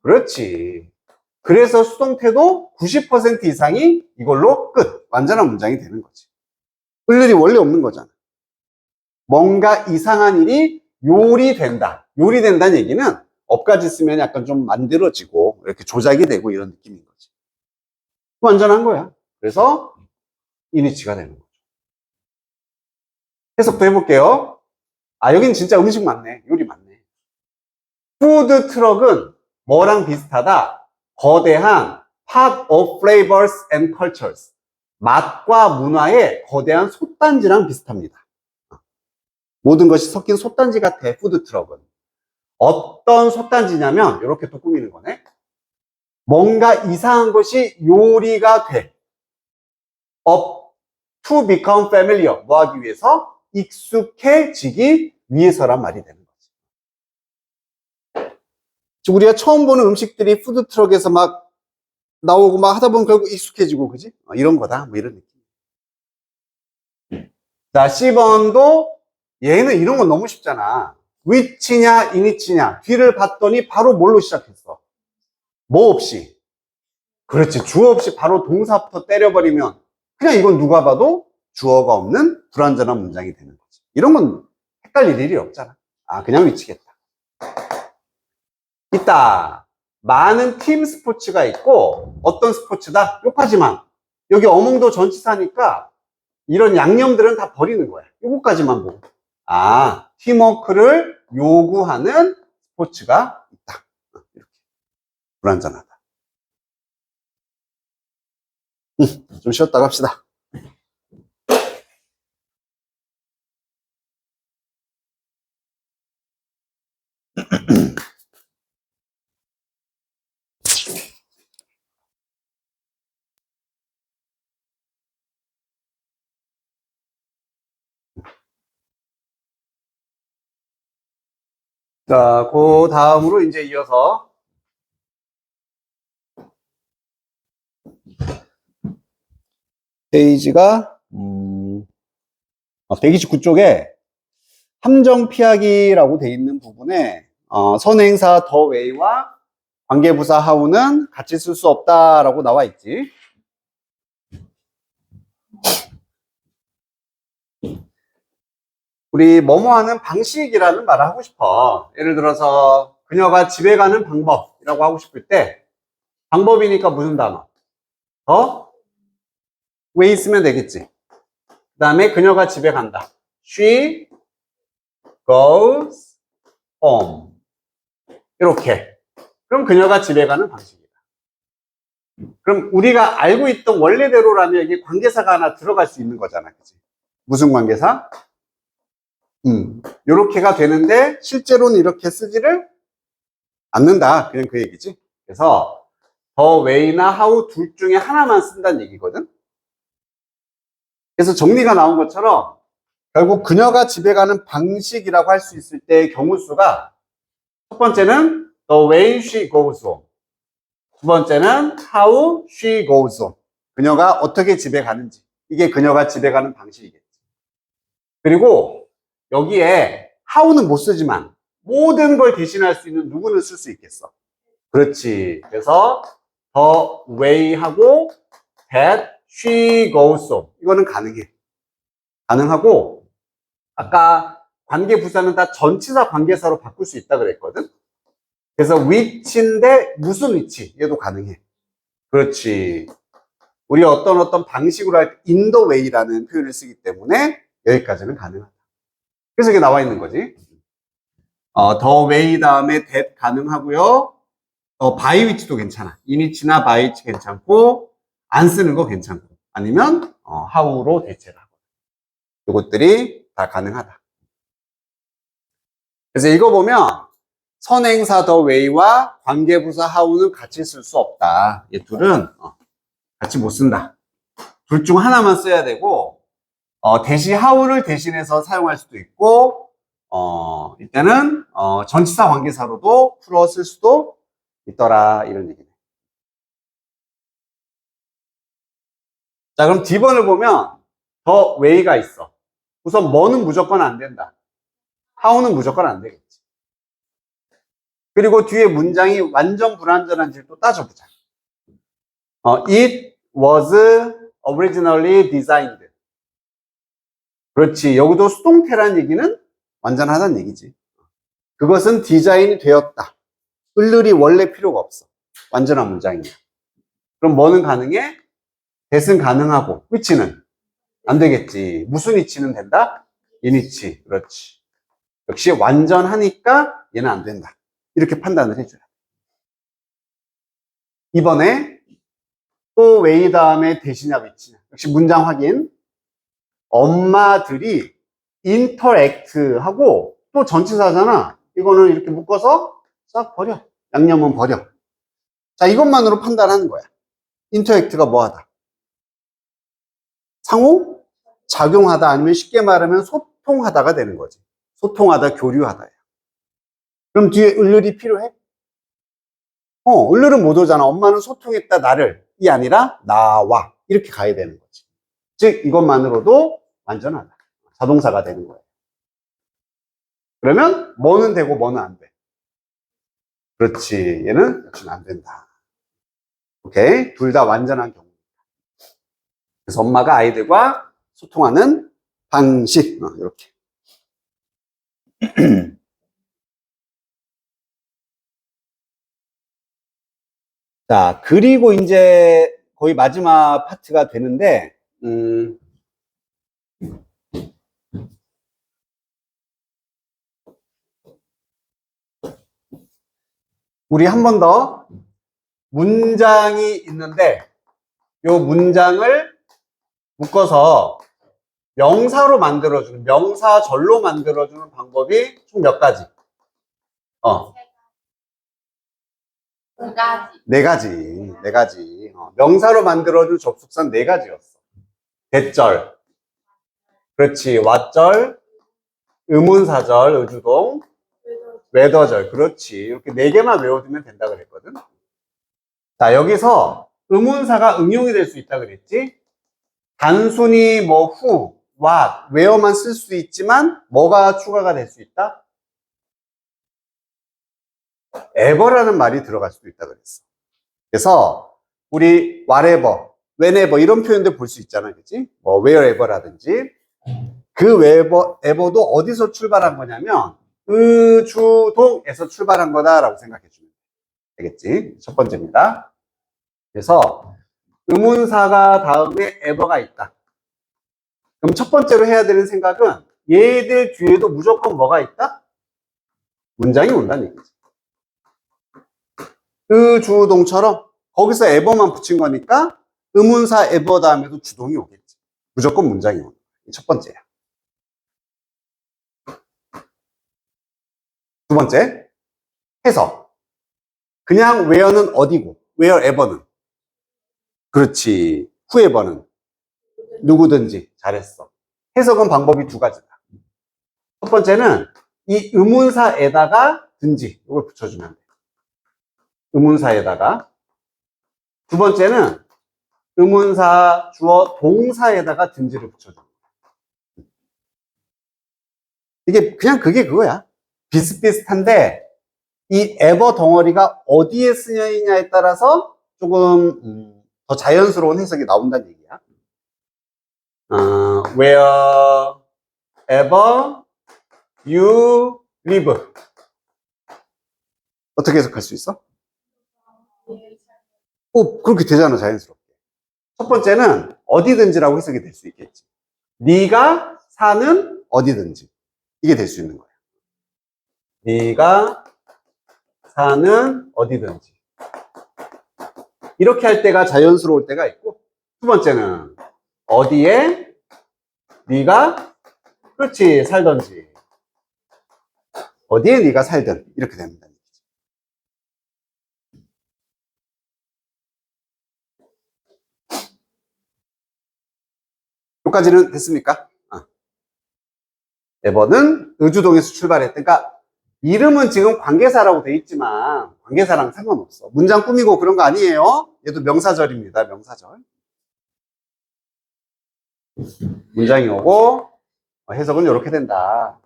그렇지. 그래서 수동태도 90% 이상이 이걸로 끝 완전한 문장이 되는 거지. 을일이 원래 없는 거잖아. 뭔가 이상한 일이 요리된다. 요리된다는 얘기는 업까지 쓰면 약간 좀 만들어지고 이렇게 조작이 되고 이런 느낌인 거지. 완전한 거야. 그래서 이니치가 되는 거죠. 해석도 해볼게요. 여긴 진짜 음식 맞네. 요리 맞네. 푸드 트럭은 뭐랑 비슷하다? 거대한 pot of flavors and cultures. 맛과 문화의 거대한 솥단지랑 비슷합니다. 모든 것이 섞인 솥단지 같아, 푸드 트럭은. 어떤 솥단지냐면 이렇게 또 꾸미는 거네. 뭔가 이상한 것이 요리가 돼. up to become familiar. 뭐 하기 위해서? 익숙해지기 위해서란 말이 되는 거지. 우리가 처음 보는 음식들이 푸드 트럭에서 막 나오고 막 하다 보면 결국 익숙해지고, 그지? 이런 거다. 뭐 이런 느낌. 자, C번도 얘는 이런 건 너무 쉽잖아. which냐, in이냐. 뒤를 봤더니 바로 뭘로 시작했어? 뭐 없이. 그렇지. 주어 없이 바로 동사부터 때려버리면 그냥 이건 누가 봐도 주어가 없는 불완전한 문장이 되는 거지. 이런 건 헷갈릴 일이 없잖아. 아, 그냥 위치겠다. 있다. 많은 팀 스포츠가 있고 어떤 스포츠다? 요까지만. 여기 어몽도 전치사니까 이런 양념들은 다 버리는 거야. 요거까지만 보고. 아, 팀워크를 요구하는 스포츠가 있다. 이렇게. 불완전하다. 좀 쉬었다 갑시다. 자, 그 다음으로 이제 이어서 페이지가 129쪽에 함정 피하기라고 돼 있는 부분에 선행사 더 웨이와 관계부사 하우는 같이 쓸 수 없다라고 나와 있지. 우리 뭐뭐 하는 방식이라는 말을 하고 싶어. 예를 들어서 그녀가 집에 가는 방법이라고 하고 싶을 때 방법이니까 무슨 단어? 더 웨이 쓰면 되겠지. 그 다음에 그녀가 집에 간다. She goes home. 이렇게. 그럼 그녀가 집에 가는 방식이다. 그럼 우리가 알고 있던 원래대로라면 이게 관계사가 하나 들어갈 수 있는 거잖아. 그치? 무슨 관계사? 요렇게가 되는데 실제로는 이렇게 쓰지를 않는다. 그냥 그 얘기지. 그래서 더 웨이나 하우 둘 중에 하나만 쓴다는 얘기거든. 그래서 정리가 나온 것처럼 결국 그녀가 집에 가는 방식이라고 할 수 있을 때의 경우수가 첫 번째는 the way she goes home. 두 번째는 how she goes home. 그녀가 어떻게 집에 가는지. 이게 그녀가 집에 가는 방식이겠지. 그리고 여기에 how는 못 쓰지만 모든 걸 대신할 수 있는 누구는 쓸 수 있겠어. 그렇지. 그래서 the way하고 that she goes home. 이거는 가능해. 가능하고 아까 관계부사는 다 전치사 관계사로 바꿀 수 있다 그랬거든. 그래서 which인데 무슨 which? 얘도 가능해. 그렇지. 우리 어떤 방식으로 할 때 in the way라는 표현을 쓰기 때문에 여기까지는 가능하다. 그래서 이게 나와 있는 거지. the way 다음에 that 가능하고요. by which도 괜찮아. in which나 by which 괜찮고 안 쓰는 거 괜찮고 아니면 how로 대체를 하고 이것들이 다 가능하다. 그래서 읽어보면 선행사 the way와 관계부사 how는 같이 쓸 수 없다. 이 둘은 같이 못 쓴다. 둘 중 하나만 써야 되고 대시 how를 대신해서 사용할 수도 있고 이때는 전치사 관계사로도 풀어 쓸 수도 있더라. 이런 얘기네. 자, 그럼 D번을 보면 the way가 있어. 우선 뭐는 무조건 안 된다. how는 무조건 안 되겠지. 그리고 뒤에 문장이 완전 불완전한지를 또 따져보자. It was originally designed. 그렇지. 여기도 수동태란 얘기는 완전하다는 얘기지. 그것은 디자인이 되었다. 을을이 원래 필요가 없어. 완전한 문장이야. 그럼 뭐는 가능해? that은 가능하고 which는 안 되겠지. 무슨 which는 된다? in which. 그렇지. 역시 완전하니까 얘는 안 된다. 이렇게 판단을 해줘요. 이번에 또 way 다음에 대시냐 which냐. 역시 문장 확인. 엄마들이 interact 하고 또 전치사잖아. 이거는 이렇게 묶어서 싹 버려. 양념은 버려. 자, 이것만으로 판단하는 거야. interact가 뭐하다? 상호? 작용하다 아니면 쉽게 말하면 소통하다가 되는 거지. 소통하다, 교류하다야. 그럼 뒤에 을을이 필요해? 을을은 못 오잖아. 엄마는 소통했다, 나를. 이 아니라 나와. 이렇게 가야 되는 거지. 즉, 이것만으로도 완전하다. 자동사가 되는 거예요. 그러면 뭐는 되고 뭐는 안 돼. 그렇지. 얘는 역시는 안 된다. 오케이. 둘 다 완전한 경우. 그래서 엄마가 아이들과 소통하는 방식. 이렇게. 자, 그리고 이제 거의 마지막 파트가 되는데, 우리 한 번 더 문장이 있는데, 요 문장을 묶어서 명사로 만들어주는, 명사절로 만들어주는 방법이 총 몇 가지? 두 가지. 네 가지. 네 가지. 명사로 만들어준 접속사는 네 가지였어. 대절. 그렇지. 왓절, 의문사절, 의주동, 웨더절. 그렇지. 이렇게 네 개만 외워두면 된다 그랬거든. 자, 여기서 의문사가 응용이 될 수 있다 그랬지? 단순히 뭐 who, what, where만 쓸 수 있지만 뭐가 추가가 될 수 있다? ever라는 말이 들어갈 수도 있다 그랬어. 그래서 우리 whatever, whenever 이런 표현들 볼 수 있잖아, 그치? 뭐 wherever라든지 그 wherever도 어디서 출발한 거냐면 의주동에서 출발한 거다라고 생각해 주면 되겠지? 첫 번째입니다. 그래서 의문사가 다음에 ever가 있다. 그럼 첫 번째로 해야 되는 생각은 얘들 뒤에도 무조건 뭐가 있다? 문장이 온다는 얘기지. 의주동처럼 거기서 ever만 붙인 거니까 의문사 ever 다음에도 주동이 오겠지. 무조건 문장이 오는 거야. 첫 번째야. 두 번째, 해석. 그냥 where는 어디고, wherever는. 그렇지. whoever는 누구든지. 잘했어. 해석은 방법이 두 가지다. 첫 번째는 이 의문사에다가 든지 이걸 붙여주면 돼. 의문사에다가. 두 번째는 의문사 주어 동사에다가 든지를 붙여줘. 이게 그냥 그게 그거야. 비슷비슷한데 이 ever 덩어리가 어디에 쓰여있냐에 따라서 조금 더 자연스러운 해석이 나온다는 얘기야. wherever you live. 어떻게 해석할 수 있어? 그렇게 되잖아, 자연스럽게. 첫 번째는 어디든지라고 해석이 될 수 있겠지. 네가 사는 어디든지. 이게 될 수 있는 거야. 네가 사는 어디든지. 이렇게 할 때가 자연스러울 때가 있고, 두 번째는 어디에 네가 그렇지 살던지. 어디에 네가 살든 이렇게 됩니다. 여기까지는 됐습니까? 에버는 의주동에서 출발했으니까 이름은 지금 관계사라고 돼 있지만 관계사랑 상관없어. 문장 꾸미고 그런 거 아니에요. 얘도 명사절입니다. 명사절. 문장이 오고 해석은 이렇게 된다.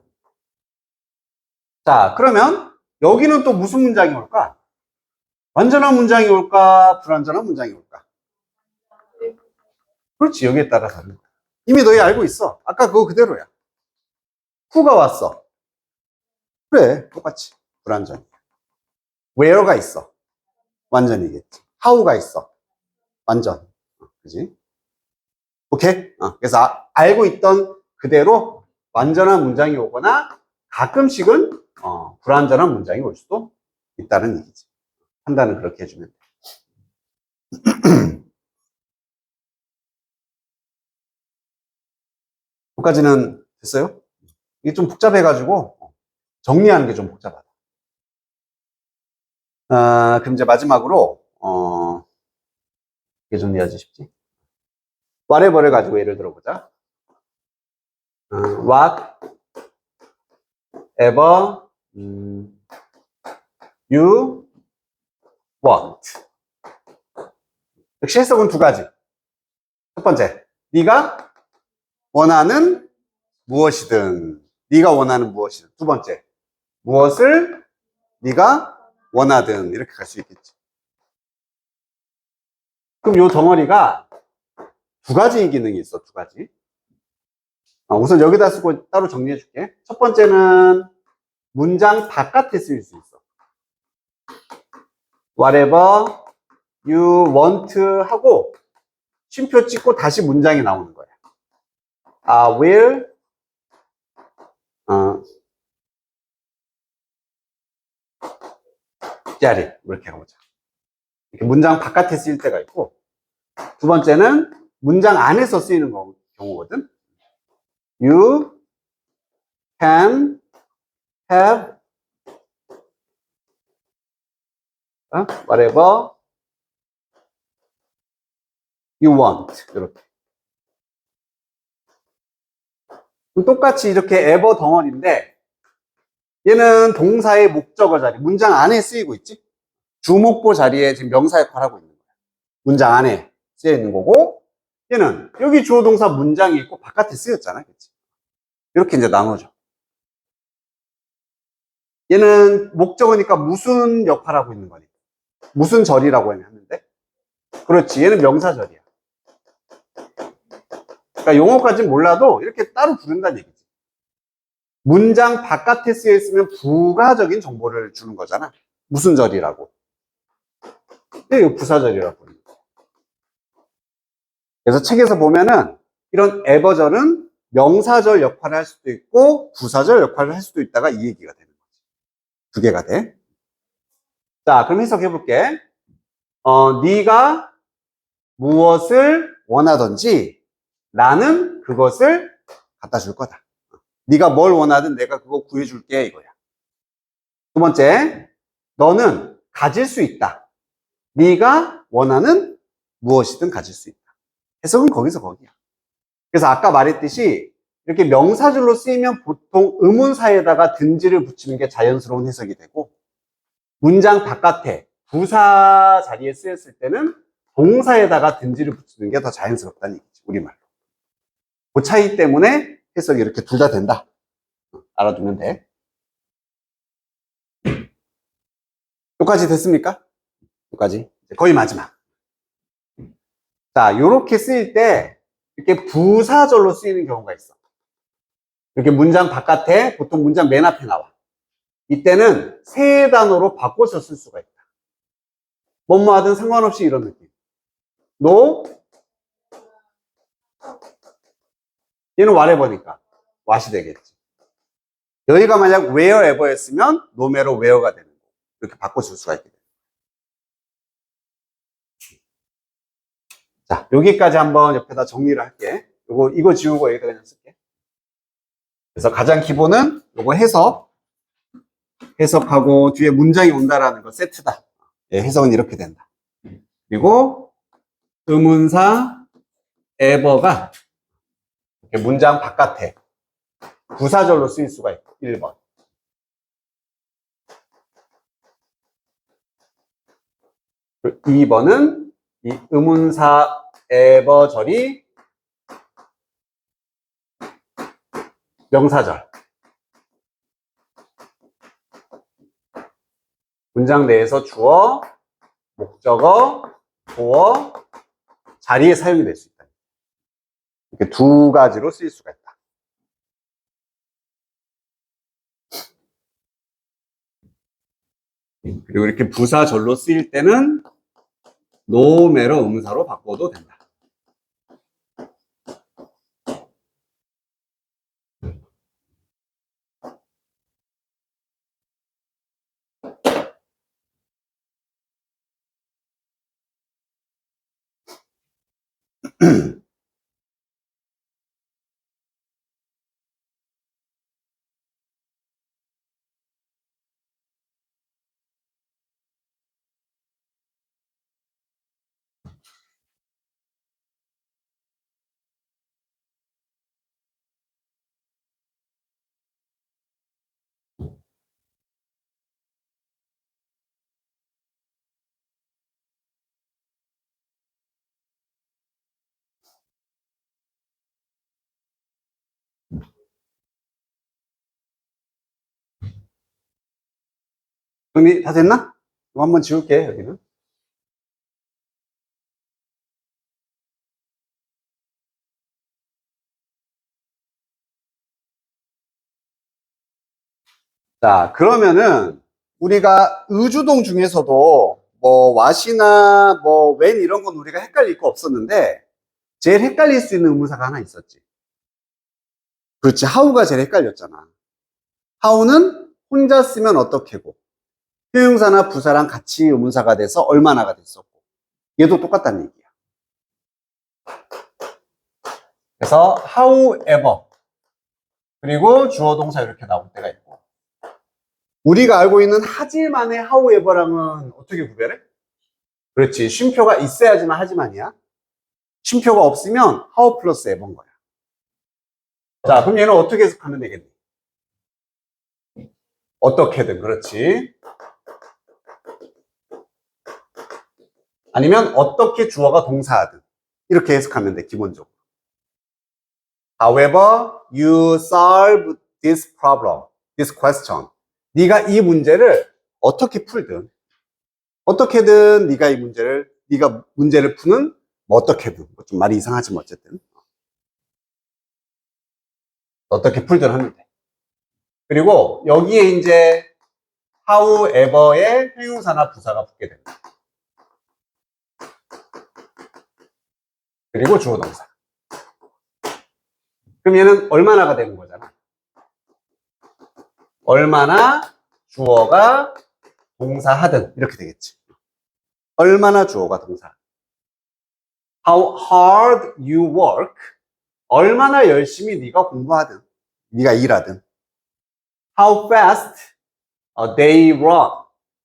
자, 그러면 여기는 또 무슨 문장이 올까? 완전한 문장이 올까? 불완전한 문장이 올까? 그렇지. 여기에 따라 다른 거야. 이미 너희 알고 있어. 아까 그거 그대로야. who가 왔어. 그래. 똑같이. 불완전. where가 있어. 완전이겠지. how가 있어. 완전. 그지? 오케이? 그래서 알고 있던 그대로 완전한 문장이 오거나 가끔씩은 불완전한 문장이 올 수도 있다는 얘기지. 판단은 그렇게 해주면 돼. 여기까지는 됐어요? 이게 좀 복잡해가지고 정리하는 게 좀 복잡하다. 그럼 이제 마지막으로 이게 정리하지 싶지? whatever를 가지고 예를 들어보자. whatever you want. 역시 해석은 두 가지. 첫 번째, 네가 원하는 무엇이든 네가 원하는 무엇이든. 두 번째, 무엇을 네가 원하든 이렇게 갈 수 있겠지. 그럼 요 덩어리가 두 가지 기능이 있어. 두 가지. 우선 여기다 쓰고 따로 정리해 줄게. 첫 번째는 문장 바깥에 쓰일 수 있어. whatever you want 하고 쉼표 찍고 다시 문장이 나오는 거야. I will get it. 이렇게 해보자. 이렇게 문장 바깥에 쓰일 때가 있고, 두 번째는 문장 안에서 쓰이는 경우거든. You can have whatever you want. 이렇게. 똑같이 이렇게 ever 덩어리인데, 얘는 동사의 목적어 자리, 문장 안에 쓰이고 있지? 주목보 자리에 지금 명사 역할을 하고 있는 거야. 문장 안에 쓰여 있는 거고, 얘는 여기 주어 동사 문장이 있고 바깥에 쓰였잖아. 그치? 이렇게 이제 나누죠. 얘는 목적어니까 무슨 역할을 하고 있는 거니까. 무슨 절이라고 했는데? 그렇지. 얘는 명사절이야. 그러니까 용어까지는 몰라도 이렇게 따로 부른다는 얘기지. 문장 바깥에 쓰여 있으면 부가적인 정보를 주는 거잖아. 무슨 절이라고. 이거 부사절이라고 부르는 거야. 그래서 책에서 보면은 이런 에버절은 명사절 역할을 할 수도 있고 부사절 역할을 할 수도 있다가 이 얘기가 되는 거지. 두 개가 돼. 자, 그럼 해석해 볼게. 네가 무엇을 원하든지 나는 그것을 갖다 줄 거다. 네가 뭘 원하든 내가 그거 구해줄게 이거야. 두 번째, 너는 가질 수 있다. 네가 원하는 무엇이든 가질 수 있다. 해석은 거기서 거기야. 그래서 아까 말했듯이 이렇게 명사절로 쓰이면 보통 의문사에다가 든지를 붙이는 게 자연스러운 해석이 되고, 문장 바깥에 부사 자리에 쓰였을 때는 동사에다가 든지를 붙이는 게 더 자연스럽다는 얘기지, 우리말로. 그 차이 때문에 해석이 이렇게 둘 다 된다. 알아두면 돼. 여기까지 됐습니까? 여기까지. 거의 마지막. 자, 요렇게 쓰일 때 이렇게 부사절로 쓰이는 경우가 있어. 이렇게 문장 바깥에 보통 문장 맨 앞에 나와. 이때는 세 단어로 바꿔서 쓸 수가 있다. 뭐뭐 하든 상관없이 이런 느낌. No, 얘는 whatever니까 what이 되겠지. 여기가 만약 wherever였으면 no matter where가 되는 거. 이렇게 바꿔줄 수가 있게 돼. 자, 여기까지 한번 옆에다 정리를 할게. 이거 지우고 여기다 그냥 쓸게. 그래서 가장 기본은 요거 해석하고 뒤에 문장이 온다라는 거 세트다. 예, 해석은 이렇게 된다. 그리고 의문사 ever가 이렇게 문장 바깥에 부사절로 쓰일 수가 있고 1번. 2번은 이 의문사 ever절이 명사절. 문장 내에서 주어, 목적어, 보어, 자리에 사용이 될 수 있다. 이렇게 두 가지로 쓰일 수가 있다. 그리고 이렇게 부사절로 쓰일 때는 no matter 의문사로 바꿔도 된다. 정리 다 됐나? 이거 한번 지울게, 여기는. 자, 그러면은 우리가 의주동 중에서도 뭐 what이나 뭐 when 이런 건 우리가 헷갈릴 거 없었는데 제일 헷갈릴 수 있는 의문사가 하나 있었지. 그렇지. how가 제일 헷갈렸잖아. how는 혼자 쓰면 어떻게고 형용사나 부사랑 같이 의문사가 돼서 얼마나가 됐었고 얘도 똑같다는 얘기야. 그래서 however 그리고 주어 동사 이렇게 나올 때가 있고 우리가 알고 있는 하지만의 however랑은 어떻게 구별해? 그렇지. 쉼표가 있어야지만 하지만이야. 쉼표가 없으면 how 플러스 ever인 거야. 자, 그럼 얘는 어떻게 해석하면 되겠니? 어떻게든, 그렇지. 아니면 어떻게 주어가 동사하든 이렇게 해석하면 돼, 기본적으로. However, you solve this problem, this question. 네가 이 문제를 어떻게 풀든 어떻게든 네가 문제를 푸는 뭐 어떻게든 좀 말이 이상하지만 어쨌든 어떻게 풀든 하면 돼. 그리고 여기에 이제 however의 형용사나 부사가 붙게 됩니다. 그리고 주어 동사. 그럼 얘는 얼마나가 되는 거잖아. 얼마나 주어가 동사하든 이렇게 되겠지. 얼마나 주어가 동사. How hard you work. 얼마나 열심히 네가 공부하든 네가 일하든. How fast they run.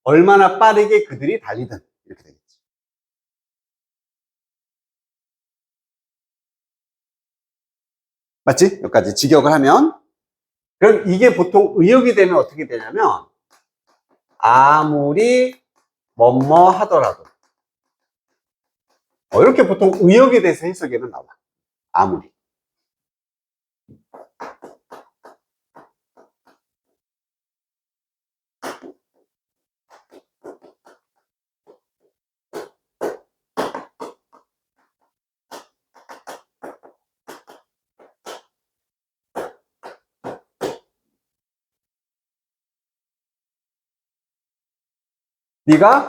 얼마나 빠르게 그들이 달리든 이렇게 되겠지. 맞지? 여기까지 직역을 하면 그럼 이게 보통 의역이 되면 어떻게 되냐면 아무리 뭐뭐 하더라도 이렇게 보통 의역에 대해서 해석에는 나와. 아무리. 네가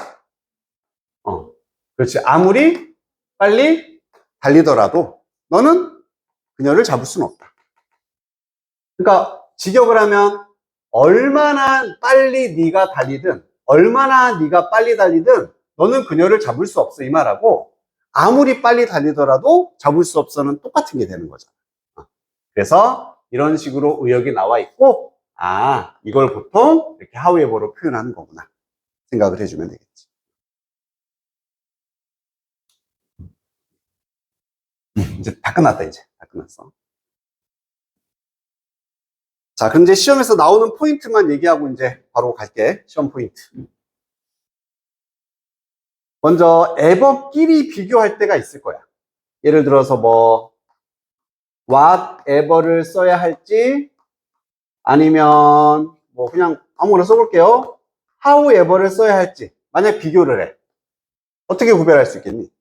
그렇지. 아무리 빨리 달리더라도 너는 그녀를 잡을 수는 없다. 그러니까 직역을 하면 얼마나 빨리 네가 달리든 얼마나 네가 빨리 달리든 너는 그녀를 잡을 수 없어 이 말하고 아무리 빨리 달리더라도 잡을 수 없어는 똑같은 게 되는 거잖아. 그래서 이런 식으로 의역이 나와 있고 이걸 보통 이렇게 however로 표현하는 거구나 생각을 해주면 되겠지. 이제 다 끝났다. 이제 다 끝났어. 자, 그럼 이제 시험에서 나오는 포인트만 얘기하고 이제 바로 갈게. 시험 포인트. 먼저 ever끼리 비교할 때가 있을 거야. 예를 들어서 뭐 whatever를 써야 할지 아니면 뭐 그냥 아무거나 써볼게요. however를 써야 할지 만약 비교를 해. 어떻게 구별할 수 있겠니?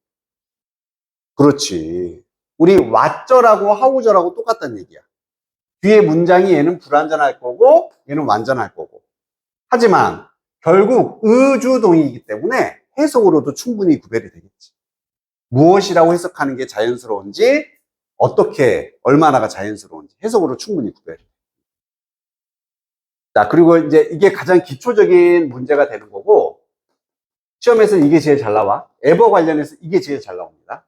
그렇지. 우리 what절하고 how절하고 똑같다는 얘기야. 뒤에 문장이 얘는 불완전할 거고 얘는 완전할 거고. 하지만 결국 의주동이기 때문에 해석으로도 충분히 구별이 되겠지. 무엇이라고 해석하는 게 자연스러운지 어떻게 얼마나가 자연스러운지 해석으로 충분히 구별이 돼. 자, 그리고 이제 이게 가장 기초적인 문제가 되는 거고 시험에서 이게 제일 잘 나와. ever 관련해서 이게 제일 잘 나옵니다.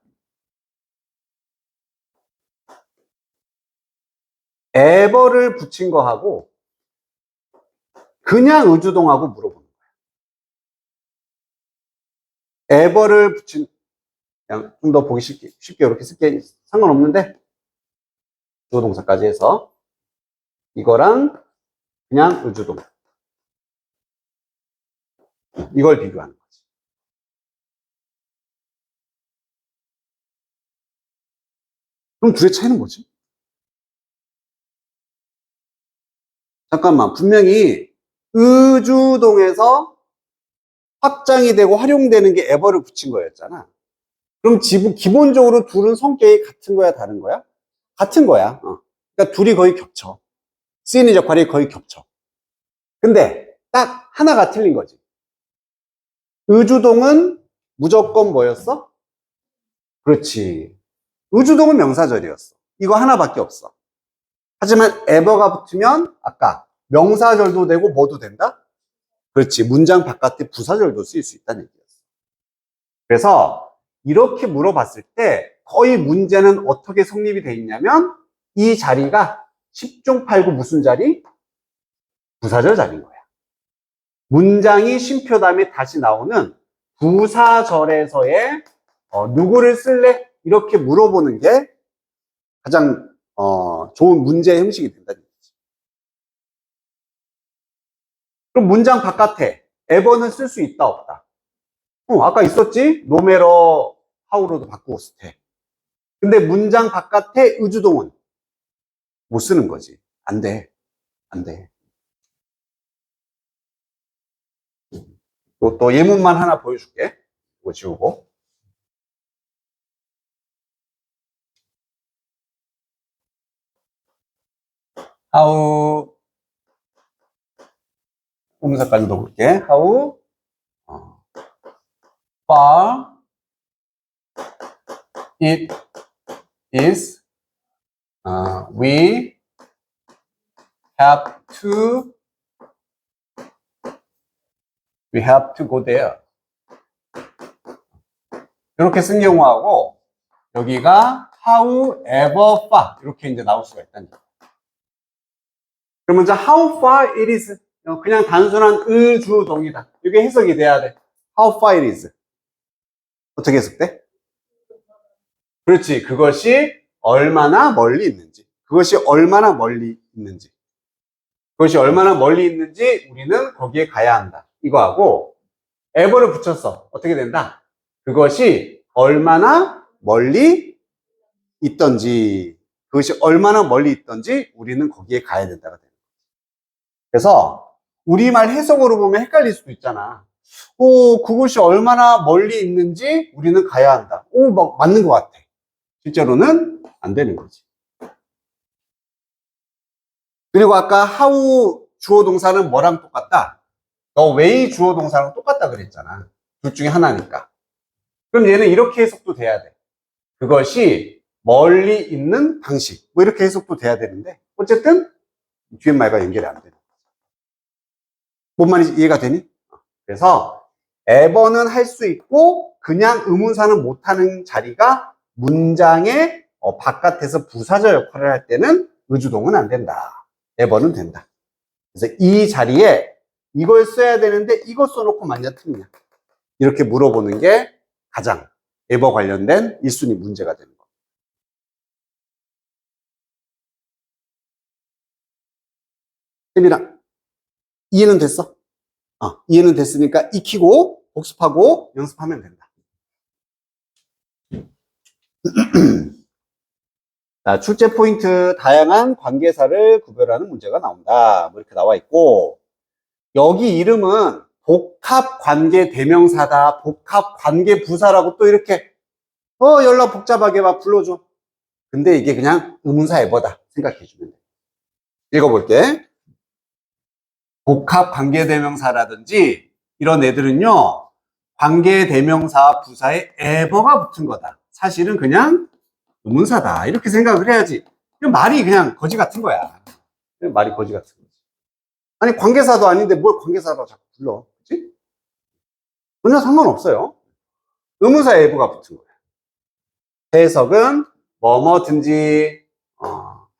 ever를 붙인 거하고 그냥 의주동하고 물어보는 거야. ever를 붙인 그냥 좀 더 보기 쉽게 이렇게 쓸게 상관없는데 주어 동사까지 해서 이거랑 그냥 의주동 이걸 비교하는 거지. 그럼 둘의 차이는 뭐지? 잠깐만 분명히 의주동에서 확장이 되고 활용되는 게 ever를 붙인 거였잖아. 그럼 기본적으로 둘은 성격이 같은 거야, 다른 거야? 같은 거야. 그러니까 둘이 거의 겹쳐. 쓰이는 역할이 거의 겹쳐. 근데 딱 하나가 틀린 거지. 의주동은 무조건 뭐였어? 그렇지. 의주동은 명사절이었어. 이거 하나밖에 없어. 하지만 ever가 붙으면 아까 명사절도 되고 뭐도 된다? 그렇지. 문장 바깥에 부사절도 쓰일 수 있다는 얘기였어. 그래서 이렇게 물어봤을 때 거의 문제는 어떻게 성립이 돼 있냐면 이 자리가 10중 8구 무슨 자리? 부사절 자리인 거야. 문장이 쉼표 다음에 다시 나오는 부사절에서의 누구를 쓸래? 이렇게 물어보는 게 가장 좋은 문제 형식이 된다는 얘기지. 그럼 문장 바깥에 ever는 쓸 수 있다 없다? 아까 있었지? 노메러 하우로도 바꾸고 스테. 근데 문장 바깥에 의주동은 못 쓰는 거지. 안 돼. 안 돼. 또 예문만 하나 보여줄게. 이거 지우고. How 음사까지 넣어볼게. How far it is we have to go there. 이렇게 쓴 경우하고 여기가 however far 이렇게 이제 나올 수가 있다는 거예요. 그럼 먼저 how far it is 그냥 단순한 의주동이다. 이게 해석이 돼야 돼. How far it is. 어떻게 해석돼? 그렇지. 그것이 얼마나 멀리 있는지. 그것이 얼마나 멀리 있는지. 그것이 얼마나 멀리 있는지 우리는 거기에 가야 한다. 이거하고 ever를 붙였어. 어떻게 된다? 그것이 얼마나 멀리 있던지, 그것이 얼마나 멀리 있던지 우리는 거기에 가야 된다가 되는 거지. 그래서 우리말 해석으로 보면 헷갈릴 수도 있잖아. 그것이 얼마나 멀리 있는지 우리는 가야 한다. 맞는 것 같아. 실제로는 안 되는 거지. 그리고 아까 how 주어 동사는 뭐랑 똑같다? 너 way 주어 동사랑 똑같다 그랬잖아. 둘 중에 하나니까. 그럼 얘는 이렇게 해석도 돼야 돼. 그것이 멀리 있는 방식. 뭐 이렇게 해석도 돼야 되는데 어쨌든 뒤에 말과 연결이 안 되는 거지. 뭔 말인지 이해가 되니? 그래서 ever는 할 수 있고 그냥 의문사는 못하는 자리가 문장의 바깥에서 부사절 역할을 할 때는 의주동은 안 된다. ever는 된다. 그래서 이 자리에 이걸 써야 되는데 이거 써놓고 맞냐 틀리냐 이렇게 물어보는 게 가장 ever 관련된 1순위 문제가 되는 거예요. 쌤이랑 이해는 됐어? 이해는 됐으니까 익히고 복습하고 연습하면 된다. 자, 출제 포인트 다양한 관계사를 구별하는 문제가 나온다. 뭐 이렇게 나와 있고 여기 이름은 복합관계대명사다. 복합관계부사라고 또 이렇게 연락 복잡하게 막 불러줘. 근데 이게 그냥 의문사 에버다 생각해 주면 돼. 읽어볼게. 복합관계대명사라든지 이런 애들은요 관계대명사 부사에 에버가 붙은 거다. 사실은 그냥 의문사다 이렇게 생각을 해야지. 말이 그냥 거지 같은 거야. 말이 거지 같은 거지. 아니 관계사도 아닌데 뭘 관계사로 자꾸 불러. 그치? 전혀 상관없어요. 의문사에 에버가 붙은 거야. 해석은 뭐뭐든지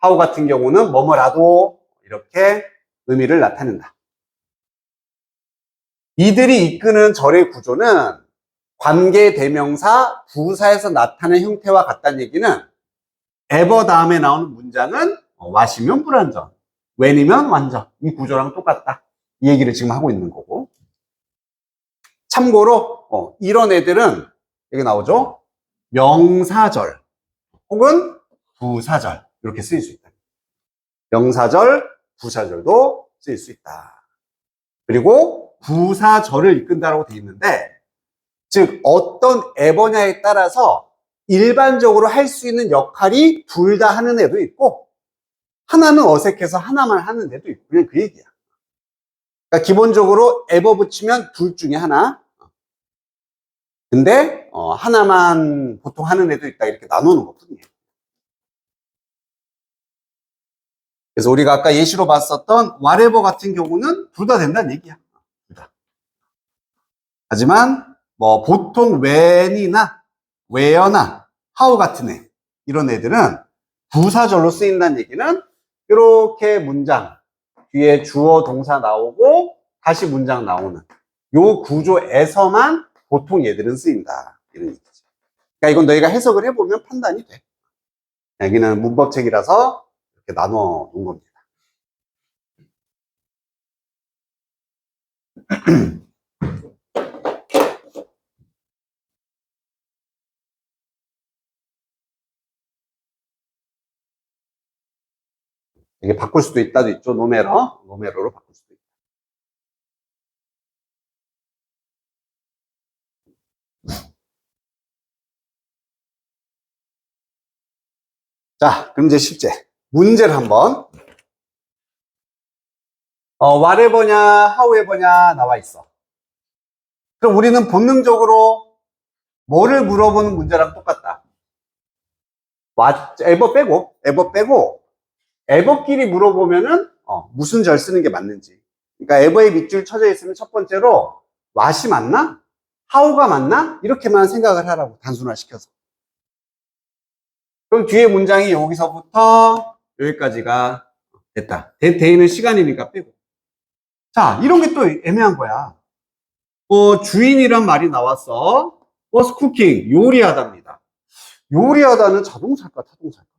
how 같은 경우는 뭐뭐라도 이렇게 의미를 나타낸다. 이들이 이끄는 절의 구조는 관계대명사 부사에서 나타나는 형태와 같다는 얘기는 ever 다음에 나오는 문장은 what이면 불완전, when이면 완전 이 구조랑 똑같다. 이 얘기를 지금 하고 있는 거고. 참고로 이런 애들은 여기 나오죠. 명사절 혹은 부사절 이렇게 쓰일 수 있다. 명사절, 부사절도 쓰일 수 있다. 그리고 부사절을 이끈다라고 돼 있는데, 즉 어떤 에버냐에 따라서 일반적으로 할 수 있는 역할이 둘 다 하는 애도 있고, 하나는 어색해서 하나만 하는 애도 있고, 그냥 그 얘기야. 그러니까 기본적으로 에버 붙이면 둘 중에 하나. 근데 하나만 보통 하는 애도 있다, 이렇게 나누는 것뿐이에요. 그래서 우리가 아까 예시로 봤었던 whatever 같은 경우는 둘 다 된다는 얘기야. 둘 다. 하지만 뭐 보통 when이나 where나 how 같은 애, 이런 애들은 부사절로 쓰인다는 얘기는 이렇게 문장 뒤에 주어 동사 나오고 다시 문장 나오는 요 구조에서만 보통 얘들은 쓰인다, 이런 얘기지. 그러니까 이건 너희가 해석을 해보면 판단이 돼. 여기는 문법책이라서 이렇게 나눠 놓은 겁니다. 이게 바꿀 수도 있다도 있죠. 노메로로 바꿀 수도 있다. 자, 그럼 이제 실제 문제를 한번. whatever냐, however냐 나와 있어. 그럼 우리는 본능적으로 뭐를 물어보는 문제랑 똑같다. ever 빼고 ever끼리 물어보면은 무슨 절 쓰는 게 맞는지. 그러니까 ever에 밑줄 쳐져 있으면 첫 번째로 what이 맞나? how가 맞나? 이렇게만 생각을 하라고, 단순화시켜서. 그럼 뒤에 문장이 여기서부터 여기까지가 됐다. 대인은 시간이니까 빼고. 자, 이런 게 또 애매한 거야. 주인이란 말이 나왔어. was cooking, 요리하답니다. 요리하다는 자동사일까, 타동사일까?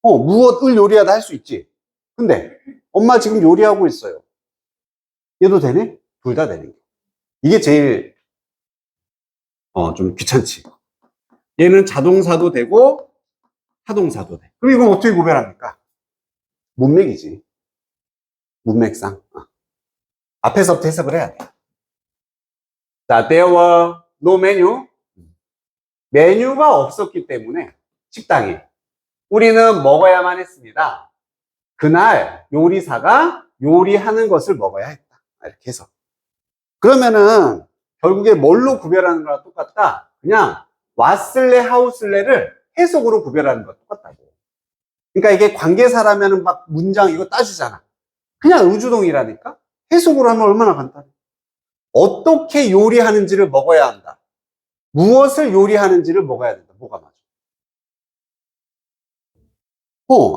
무엇을 요리하다 할 수 있지. 근데 엄마 지금 요리하고 있어요. 얘도 되네? 둘 다 되는 게. 이게 제일 좀 귀찮지. 얘는 자동사도 되고 타동사도 돼. 그럼 이건 어떻게 구별합니까? 문맥이지. 문맥상. 앞에서부터 해석을 해야 돼. 자, there were no menu. 메뉴가 없었기 때문에 식당에 우리는 먹어야만 했습니다. 그날 요리사가 요리하는 것을 먹어야 했다. 이렇게 해서. 그러면은 결국에 뭘로 구별하는 거랑 똑같다. 그냥 왔을래 하우슬래를 해석으로 구별하는 거랑 똑같다고. 그러니까 이게 관계사라면은 막 문장 이거 따지잖아. 그냥 의주동이라니까. 해석으로 하면 얼마나 간단해. 어떻게 요리하는지를 먹어야 한다. 무엇을 요리하는지를 먹어야 된다. 뭐가 맞아?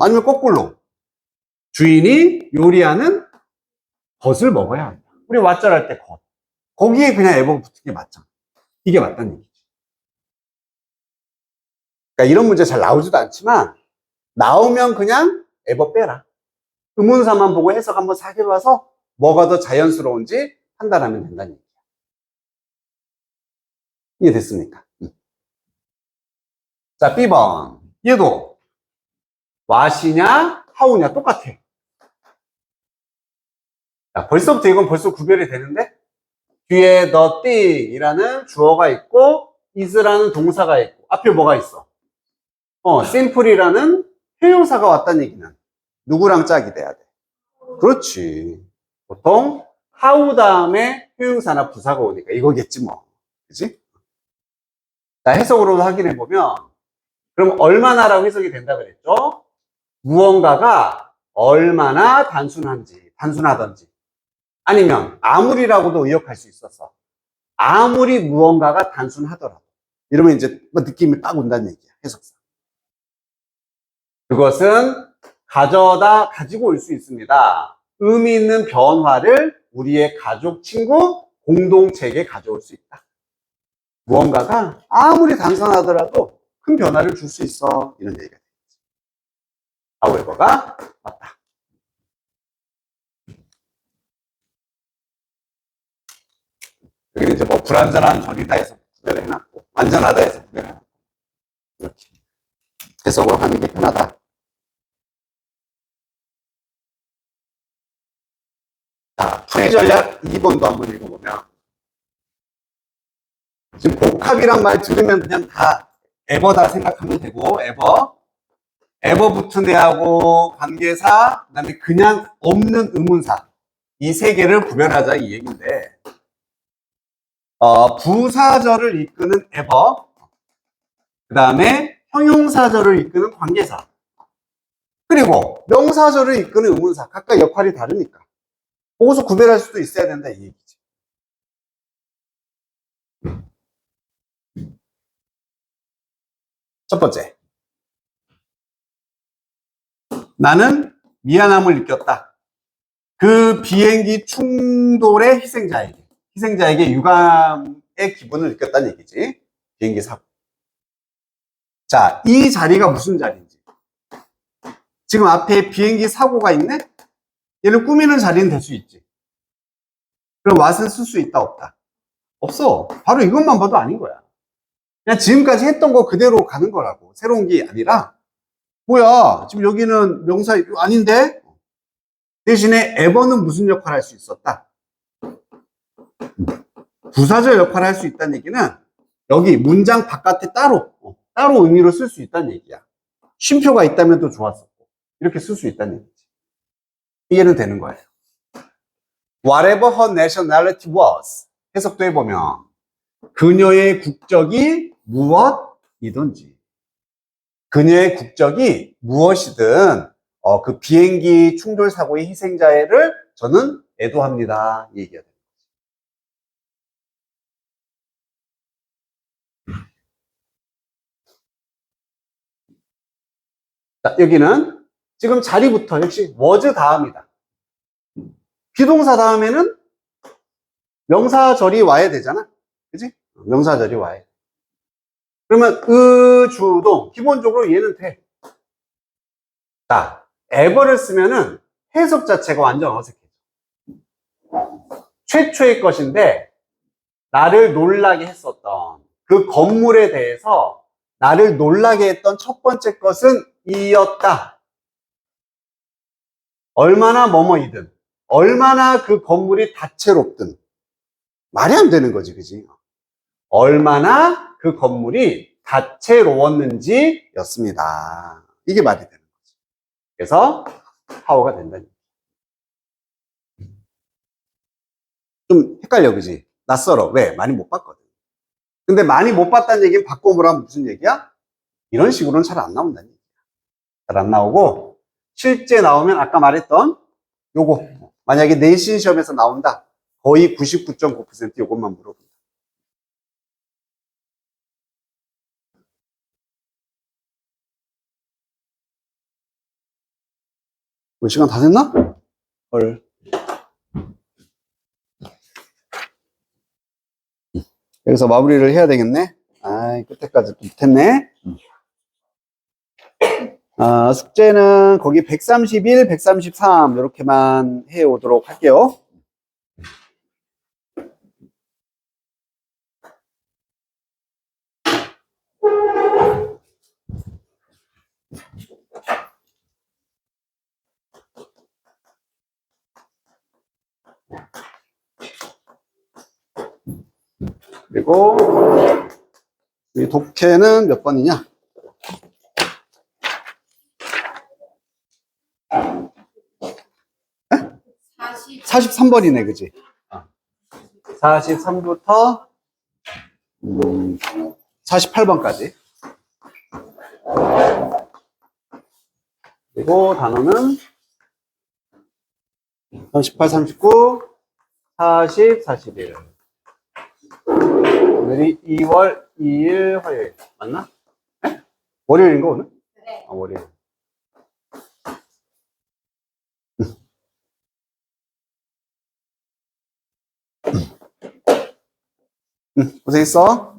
아니면 거꾸로 주인이 요리하는 것을 먹어야 한다. 우리 왓절 할 때 것. 거기에 그냥 에버가 붙은 게 맞잖아. 이게 맞다는 얘기지. 그러니까 이런 문제 잘 나오지도 않지만 나오면 그냥 에버 빼라. 의문사만 보고 해석 한번 싹 해봐서 뭐가 더 자연스러운지 판단하면 된다는 얘기야. 이해됐습니까? 자, B번. 얘도 what이냐 how냐 똑같아. 자, 벌써부터 이건 벌써 구별이 되는데 뒤에 the thing 이라는 주어가 있고 is라는 동사가 있고 앞에 뭐가 있어? simple이라는 형용사가 왔다는 얘기는 누구랑 짝이 돼야 돼? 그렇지. 보통 how 다음에 형용사나 부사가 오니까 이거겠지 뭐. 그치? 자, 해석으로 확인해 보면 그럼 얼마나라고 해석이 된다 그랬죠? 무언가가 얼마나 단순하던지 아니면 아무리라고도 의역할 수 있었어. 아무리 무언가가 단순하더라도 이러면 이제 느낌이 딱 온다는 얘기야. 해석상. 그것은 가지고 올 수 있습니다. 의미 있는 변화를 우리의 가족, 친구, 공동체에게 가져올 수 있다. 무언가가 아무리 단순하더라도 큰 변화를 줄 수 있어. 이런 얘기가 되겠지. however가 맞다. 여기는 이제 뭐 불완전한 절이다 해서 구별해놨고 완전하다 해서 구별해놨고 이렇게 해석으로 하는 게 편하다. 전략 2번도 한번 읽어보면, 지금 복합이란 말 들으면 그냥 다 에버다 생각하면 되고, 에버 붙은 애하고 관계사, 그 다음에 그냥 없는 의문사. 이 세 개를 구별하자 이 얘기인데, 부사절을 이끄는 에버, 그 다음에 형용사절을 이끄는 관계사, 그리고 명사절을 이끄는 의문사. 각각 역할이 다르니까. 거기서 구별할 수도 있어야 된다 이 얘기지. 첫 번째. 나는 미안함을 느꼈다. 그 비행기 충돌의 희생자에게 유감의 기분을 느꼈다는 얘기지. 비행기 사고. 자, 이 자리가 무슨 자리인지. 지금 앞에 비행기 사고가 있네? 얘는 꾸미는 자리는 될 수 있지. 그럼 what은 쓸 수 있다, 없다? 없어. 바로 이것만 봐도 아닌 거야. 그냥 지금까지 했던 거 그대로 가는 거라고. 새로운 게 아니라, 뭐야, 지금 여기는 명사 아닌데? 대신에 에버는 무슨 역할을 할 수 있었다? 부사절 역할을 할 수 있다는 얘기는 여기 문장 바깥에 따로 의미로 쓸 수 있다는 얘기야. 쉼표가 있다면 또 좋았었고, 이렇게 쓸 수 있다는 얘기지. 이해는 되는 거예요. Whatever her nationality was. 해석도 해보면, 그녀의 국적이 무엇이든지. 그녀의 국적이 무엇이든, 그 비행기 충돌 사고의 희생자를 저는 애도합니다. 이 얘기가 돼요. 자, 여기는 지금 자리부터 역시 was 다음이다. 비동사 다음에는 명사절이 와야 되잖아. 그지? 명사절이 와야 돼. 그러면 주동 기본적으로 얘는 돼. 자, ever를 쓰면은 해석 자체가 완전 어색해. 최초의 것인데 나를 놀라게 했었던 그 건물에 대해서 나를 놀라게 했던 첫 번째 것은 이었다. 얼마나 뭐뭐이든, 얼마나 그 건물이 다채롭든 말이 안 되는 거지, 그지? 얼마나 그 건물이 다채로웠는지 였습니다. 이게 말이 되는 거지. 그래서 하워가 된다는 얘기. 좀 헷갈려, 그지? 낯설어. 왜? 많이 못 봤거든. 근데 많이 못 봤다는 얘기는 바꿔보라면 무슨 얘기야? 이런 식으로는 잘 안 나온다는 얘기야. 잘 안 나오고 실제 나오면 아까 말했던 요거 만약에 내신 시험에서 나온다. 거의 99.9% 요것만 물어본다. 시간 다 됐나? 헐. 여기서 마무리를 해야 되겠네. 끝에까지 못했네. 숙제는 거기 131, 133 이렇게만 해오도록 할게요. 그리고 이 독해는 몇 번이냐? 43번이네, 그지? 43부터 48번까지. 그리고 단어는 38, 39, 40, 41. 오늘이 2월 2일 화요일. 맞나? 네? 월요일인가, 오늘? 네. 월요일. 고생했어.